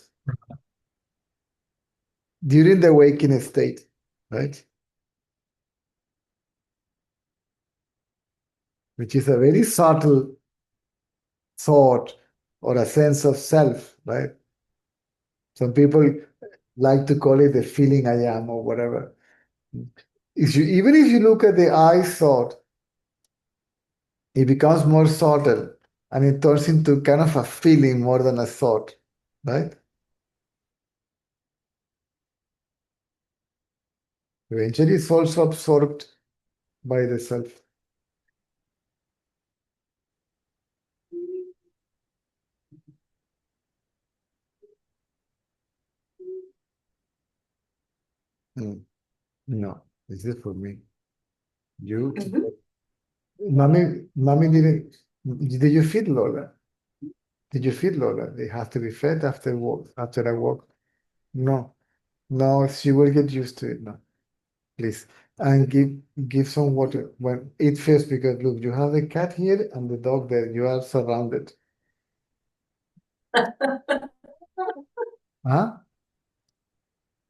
During the waking state, right? Which is a very subtle thought or a sense of self, right? Some people like to call it the feeling I am or whatever. Even if you look at the I thought, it becomes more subtle and it turns into kind of a feeling more than a thought, right? Eventually, it's also absorbed by the self. Mm. No, this is for me. You, mommy didn't. Did you feed Lola? Did you feed Lola? They have to be fed after walk. After I walk. No, no, she will get used to it now. Please, and give some water. When eat first, because look, you have the cat here and the dog there. You are surrounded. Huh?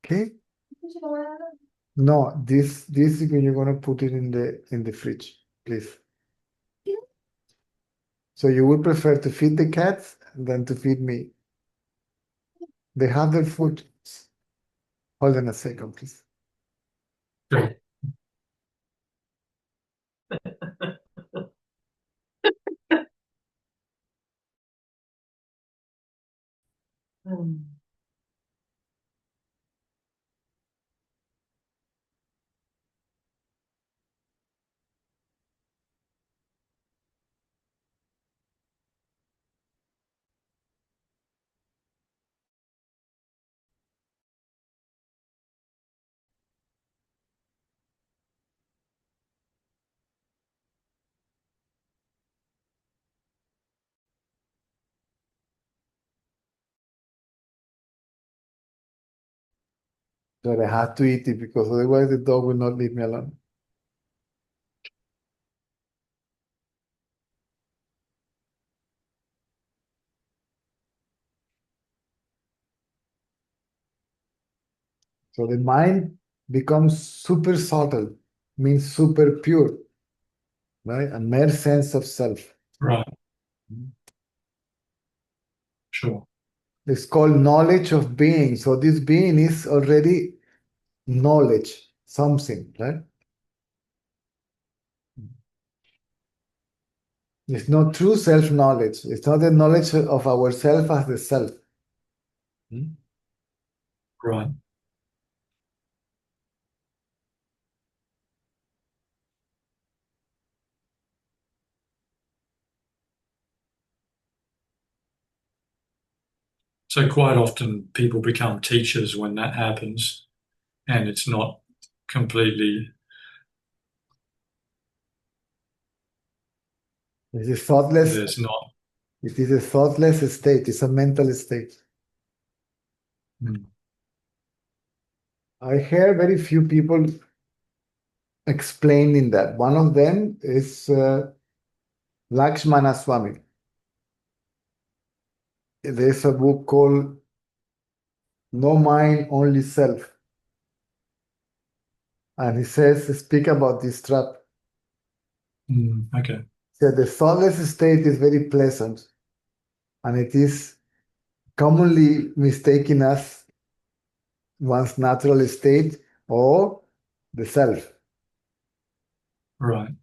Okay. No, this is when you're gonna put it in the fridge, please. So you would prefer to feed the cats than to feed me. They have their food. Hold on a second, please. Sure. But I have to eat it because otherwise the dog will not leave me alone. So the mind becomes super subtle, means super pure, right? A mere sense of self. Right. Sure. It's called knowledge of being. So this being is already knowledge, something, right? It's not true self-knowledge. It's not the knowledge of ourself as the self. Right. So quite often people become teachers when that happens, and it's not completely. It is thoughtless. There's not. It is a thoughtless state. It's a mental state. I hear very few people explaining that. One of them is Lakshmana Swami. There's a book called No Mind, Only Self. And he says, speak about this trap. Okay. So the thoughtless state is very pleasant, and it is commonly mistaken as one's natural state or the self. Right.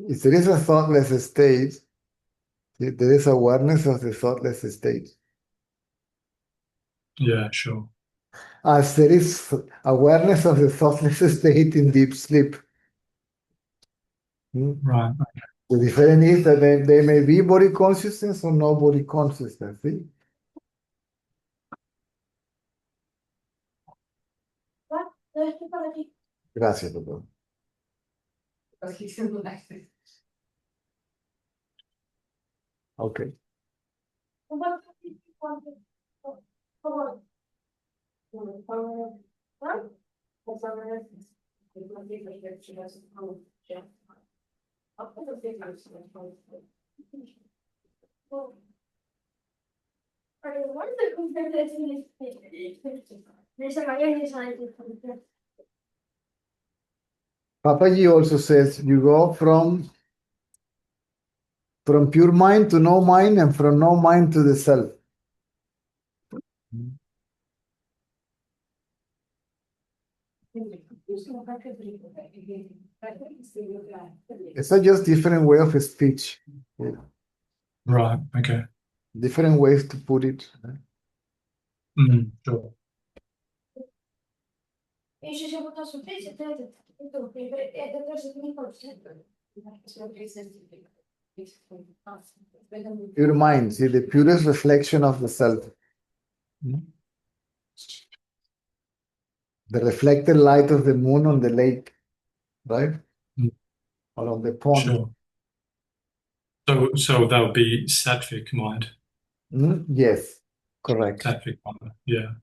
If there is a thoughtless state, there is awareness of the thoughtless state. Yeah, sure. As there is awareness of the thoughtless state in deep sleep. Right. The difference is that they may be body consciousness or no body consciousness. See? Gracias, doctor. Okay. Papaji also says you go from pure mind to no mind and from no mind to the self. It's a just different way of speech. Right. Okay. Different ways to put it. Sure. Pure mind, see, the purest reflection of the self. The reflected light of the moon on the lake, right? Or on the pond. Sure. So that would be sattvic mind. Yes, correct. Sattvic mind. Yeah.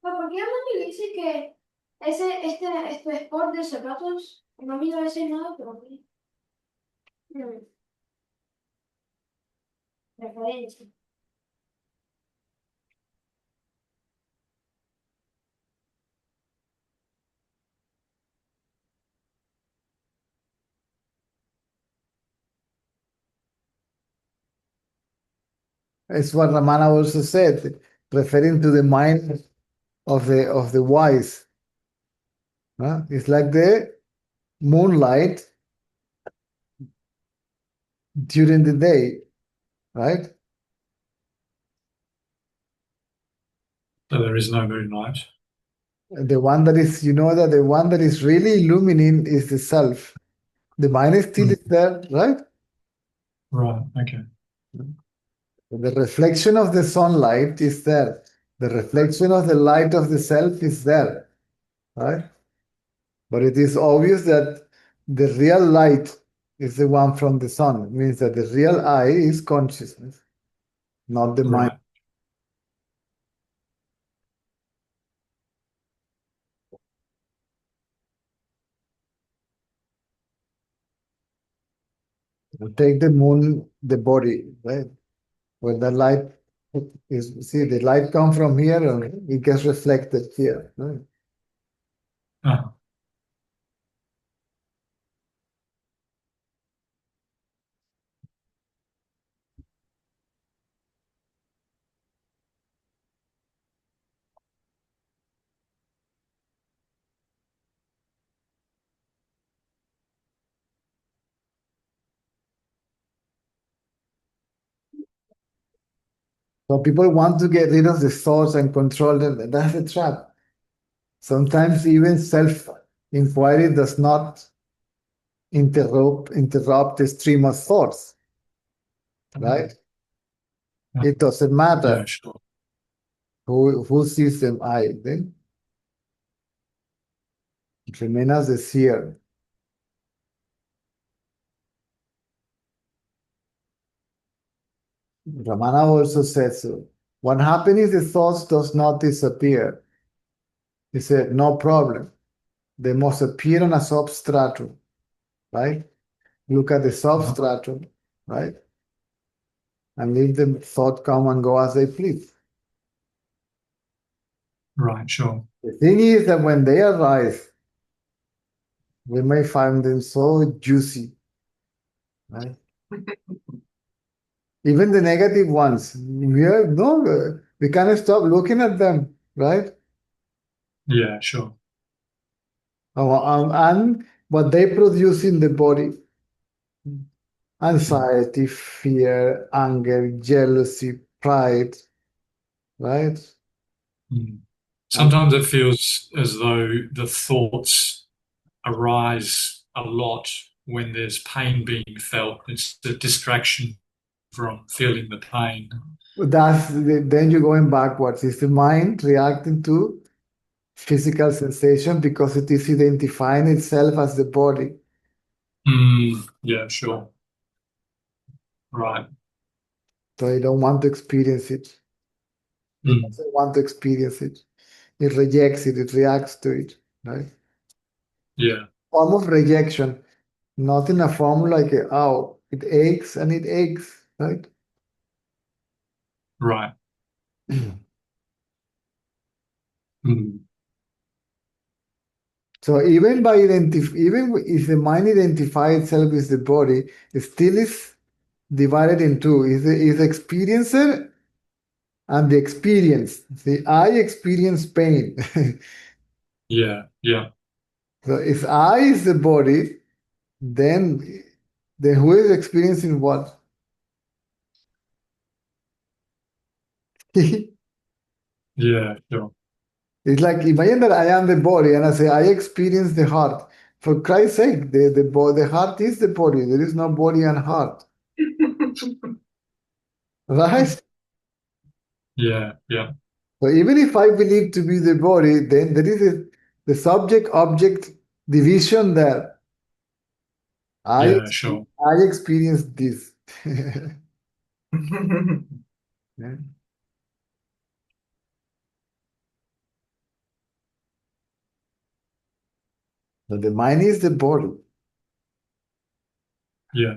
¿Por qué me dice que este sport de zapatos no mira ese nada, pero referencia? It's what Ramana also said, referring to the mind of the wise. It's like the moonlight during the day, right? So there is no moonlight. The one that is, you know that the one that is really illuminating is the self. The mind is still is there, right? Right, okay. The reflection of the sunlight is there. The reflection of the light of the self is there, right? But it is obvious that the real light is the one from the sun. It means that the real I is consciousness, not the mind. Right. Take the moon, the body, right? When the light is, see, the light comes from here and it gets reflected here, right? Uh-huh. So people want to get rid of the thoughts and control them. That's a trap. Sometimes even self-inquiry does not interrupt the stream of thoughts, right? It doesn't Yeah, matter sure. who sees them. I then it remains as a seer. Ramana also said so. What happens is the thoughts does not disappear. He said, no problem. They must appear on a substratum, right? Look at the substratum, right? And leave the thought come and go as they please. Right, sure. The thing is that when they arise, we may find them so juicy, right? Even the negative ones, we can't stop looking at them, right? Yeah, sure. And what they produce in the body, anxiety, fear, anger, jealousy, pride, right? Mm. And Sometimes it feels as though the thoughts arise a lot when there's pain being felt. It's the distraction from feeling the pain. then you're going backwards. It's the mind reacting to physical sensation because it is identifying itself as the body. Yeah, sure. Right. So it don't want to experience it. It Mm. doesn't want to experience it. It rejects it. It reacts to it. Right? Yeah, Form of rejection, not in a form like oh, it aches and it aches, right? right. Mm. So even even if the mind identifies itself with the body, it still is divided in two. Is the experiencer and the experience. See, I experience pain. Yeah, yeah, So if I is the body, then who is experiencing what? It's yeah, sure. like imagine that I am the body and I say I experience the heart. For Christ's sake, the heart is the body. There is no body and heart, right? Yeah, yeah, So even if I believe to be the body, then there is the subject-object division there. yeah, sure. I experience this. Yeah. So the mind is the body. Yeah,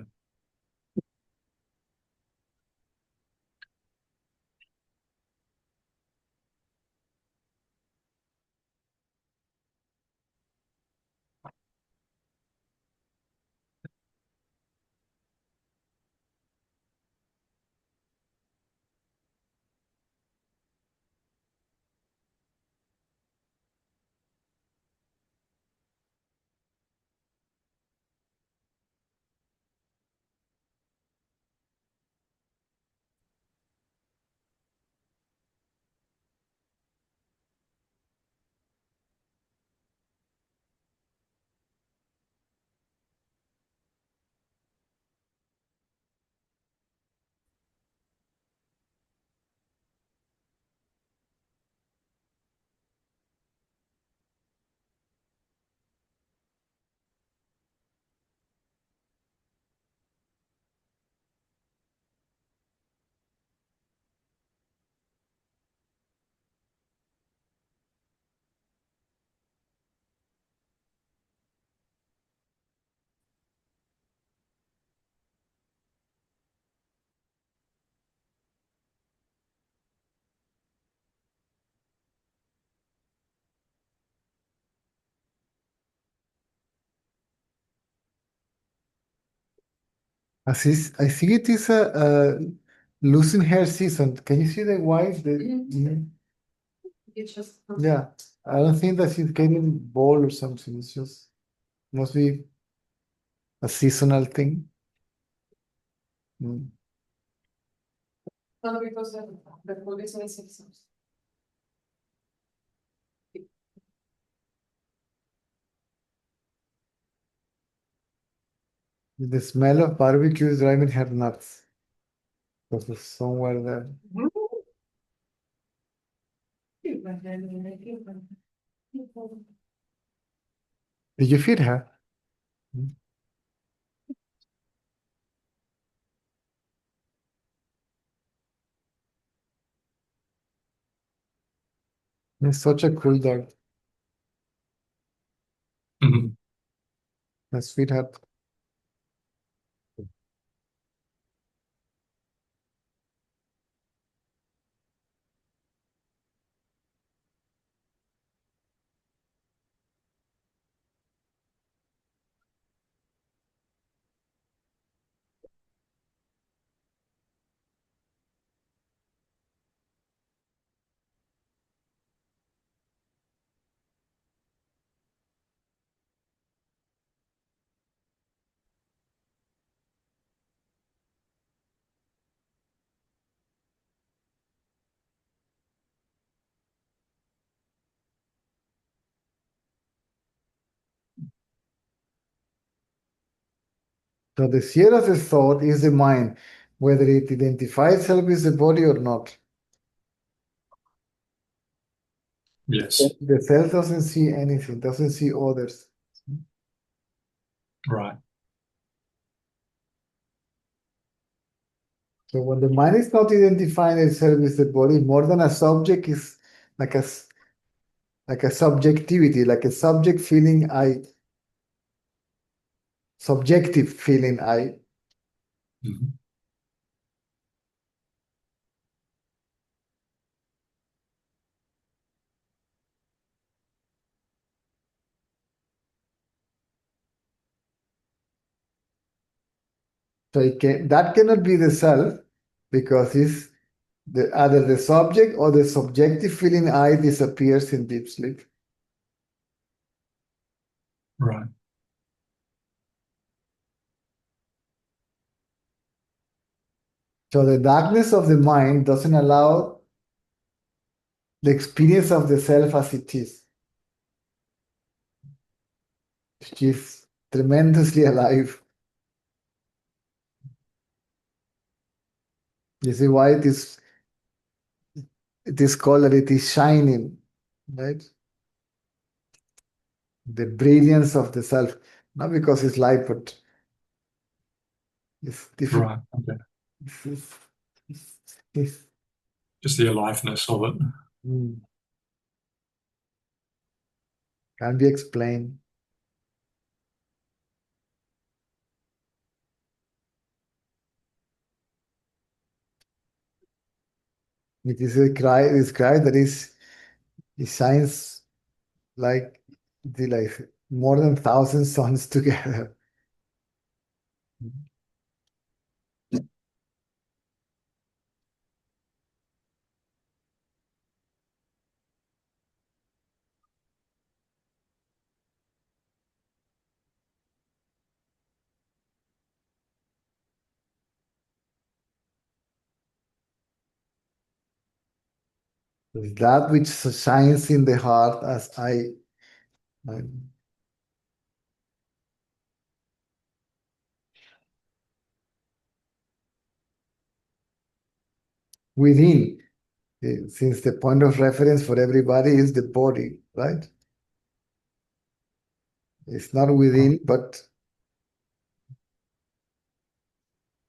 I think it is a losing hair season. Can you see the white? Yeah, I don't think that she's getting bald or something. It's just must be a seasonal thing. Mm. The smell of barbecue is driving her nuts. Because there's somewhere there. Did you feed her? Mm. It's such a cool dog. Mhm. A sweetheart. So the sphere of the thought is the mind, whether it identifies itself with the body or not. Yes, The self doesn't see anything, doesn't see others. right. So when the mind is not identifying itself with the body, more than a subject is like like a subjectivity, like a subjective feeling I. Mhm. So that cannot be the self because it's either the subject or the subjective feeling I disappears in deep sleep. Right. So the darkness of the mind doesn't allow the experience of the self as it is, which is tremendously alive. You see why it is called that it is shining, right? The brilliance of the self, not because it's light, but it's different. Right. Okay. It's, it's, Just the aliveness of it. mm, can be explained. It is a cry, this cry that it shines like more than 1,000 suns together. That which shines in the heart as I within, since the point of reference for everybody is the body, right? It's not within, but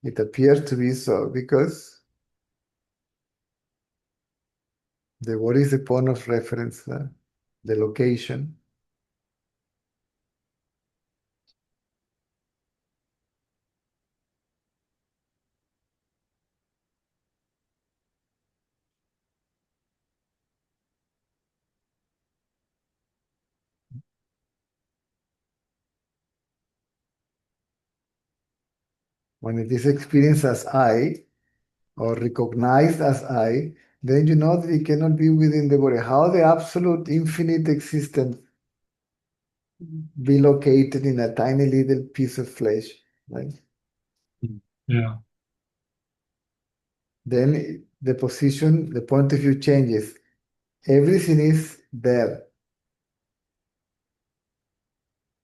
it appears to be so because the body is the point of reference, the location. When it is experienced as I or recognized as I, then you know that it cannot be within the body. How the absolute infinite existence be located in a tiny little piece of flesh, right? Yeah. Then the position, the point of view changes. Everything is there.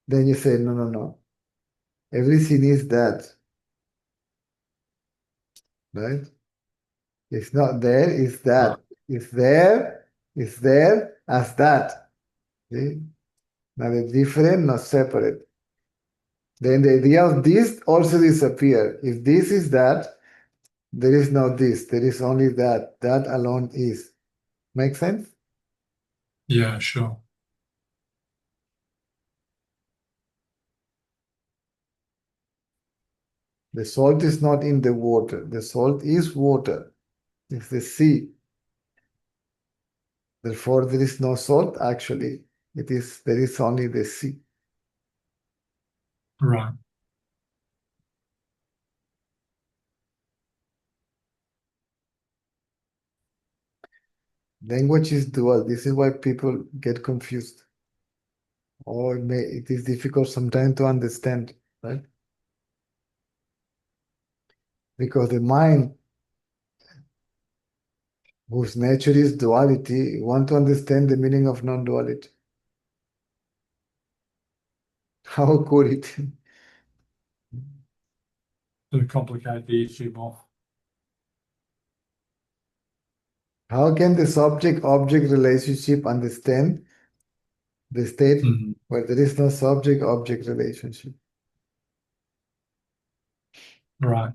Then you say, no, no, no. Everything is that, right? It's not there, it's Right. that. It's there as that. See? Neither different nor separate. Then the idea of this also disappears. If this is that, there is no this. There is only that. That alone is. Make sense? Yeah, sure. The salt is not in the water. The salt is water. It's the sea. Therefore, there is no salt actually. There is only the sea. Right. Language is dual. This is why people get confused. Or it is difficult sometimes to understand, right? Because the mind, whose nature is duality, want to understand the meaning of non-duality. How could it? To complicate the issue more. How can the subject-object relationship understand the state Mhm. where there is no subject-object relationship? Right.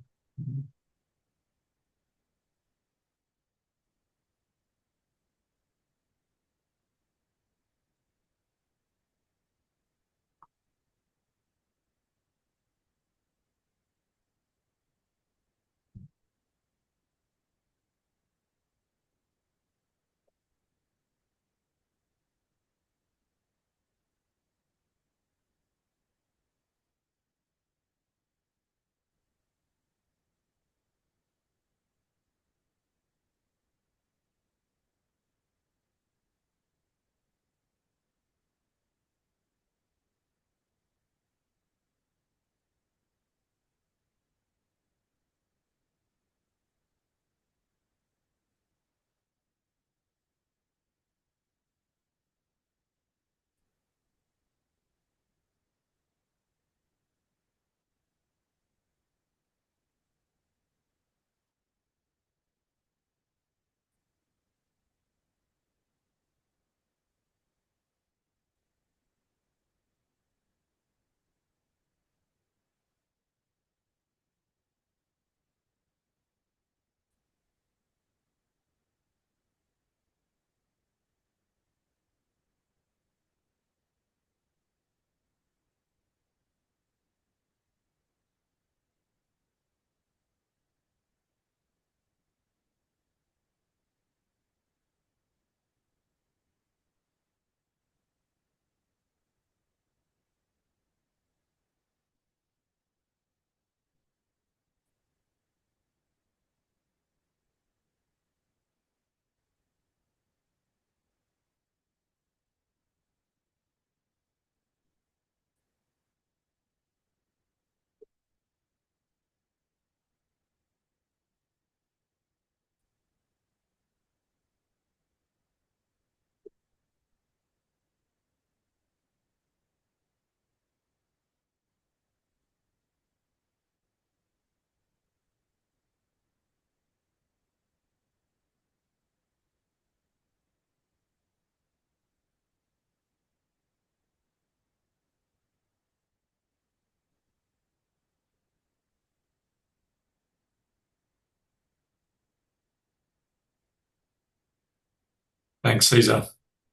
Thanks, Caesar.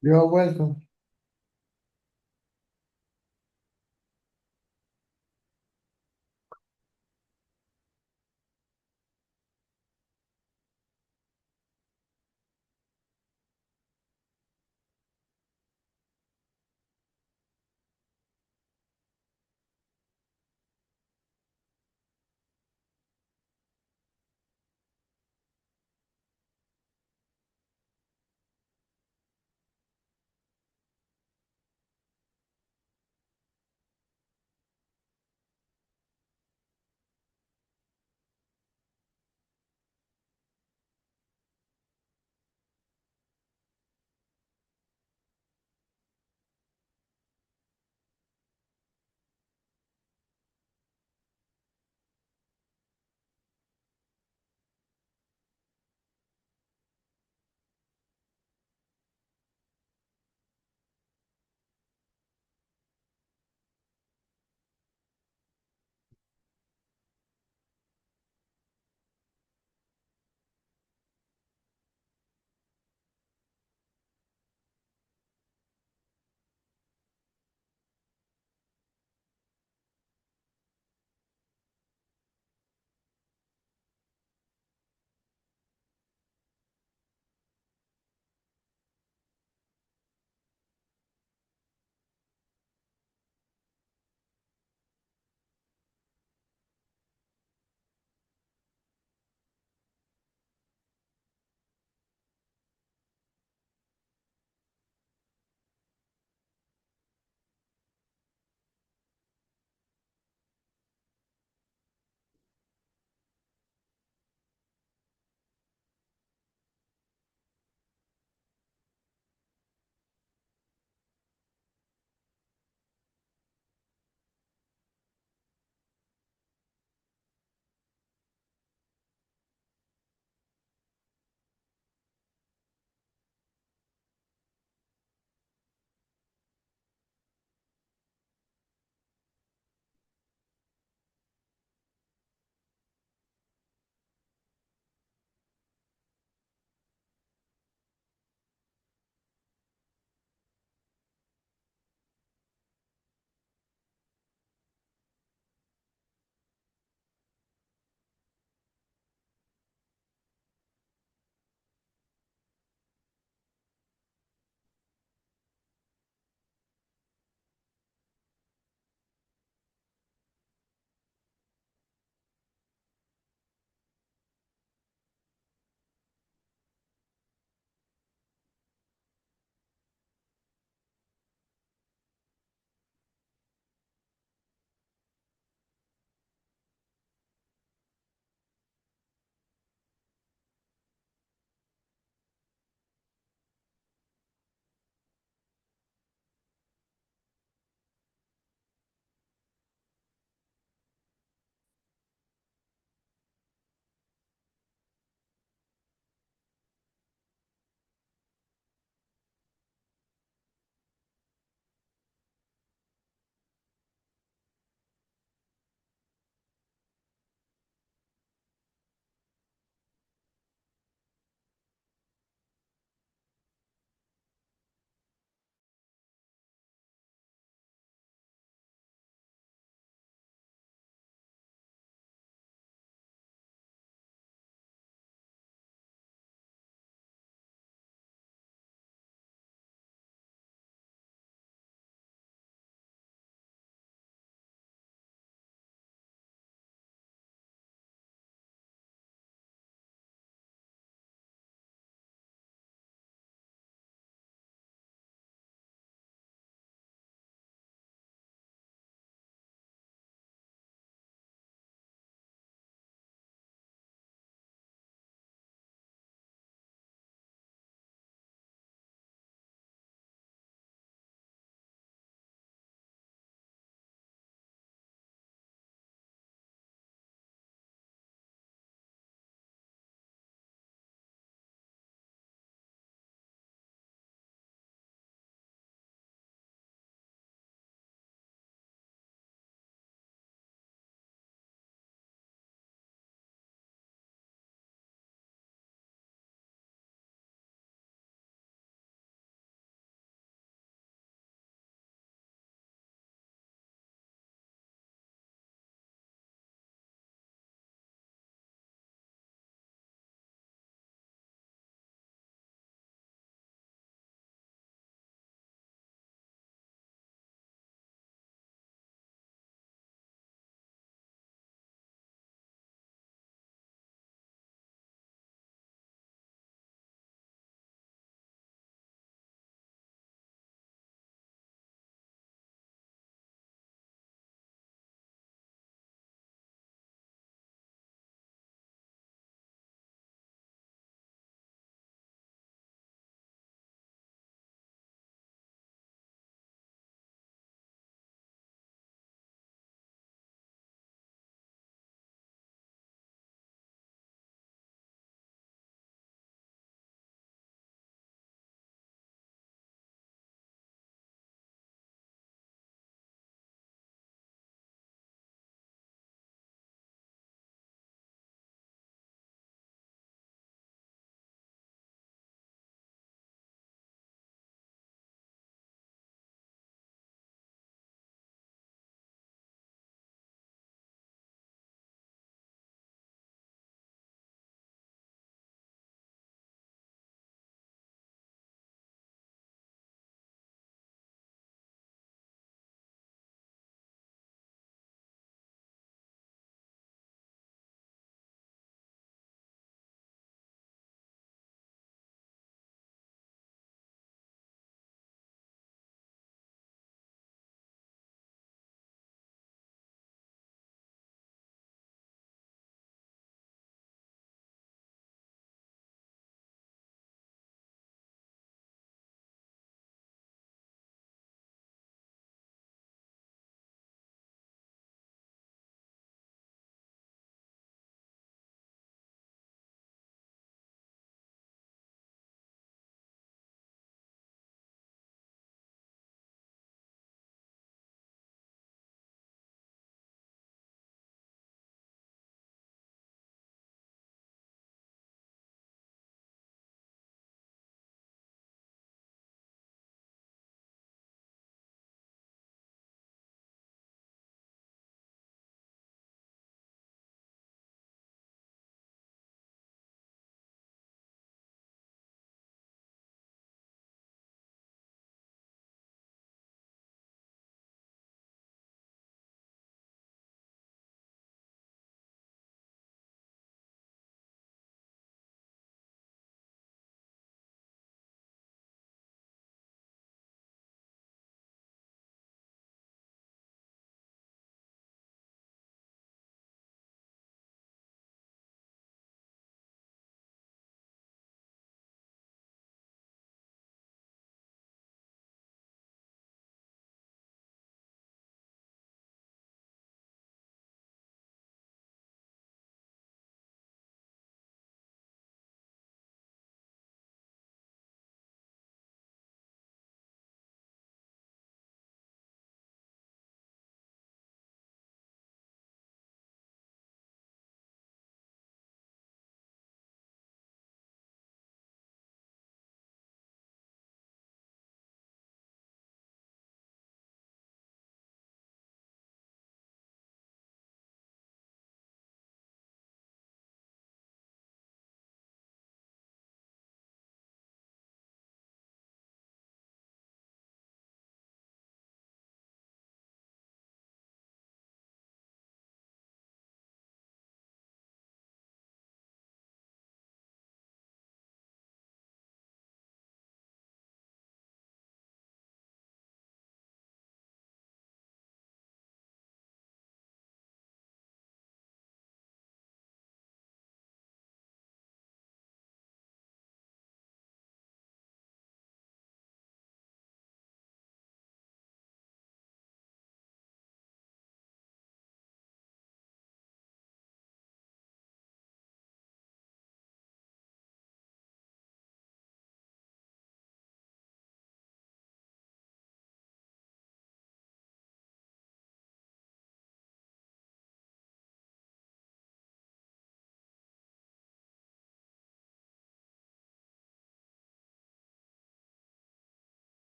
You're welcome.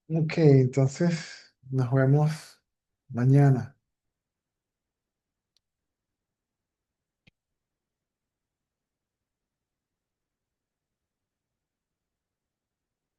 Ok, entonces nos vemos mañana.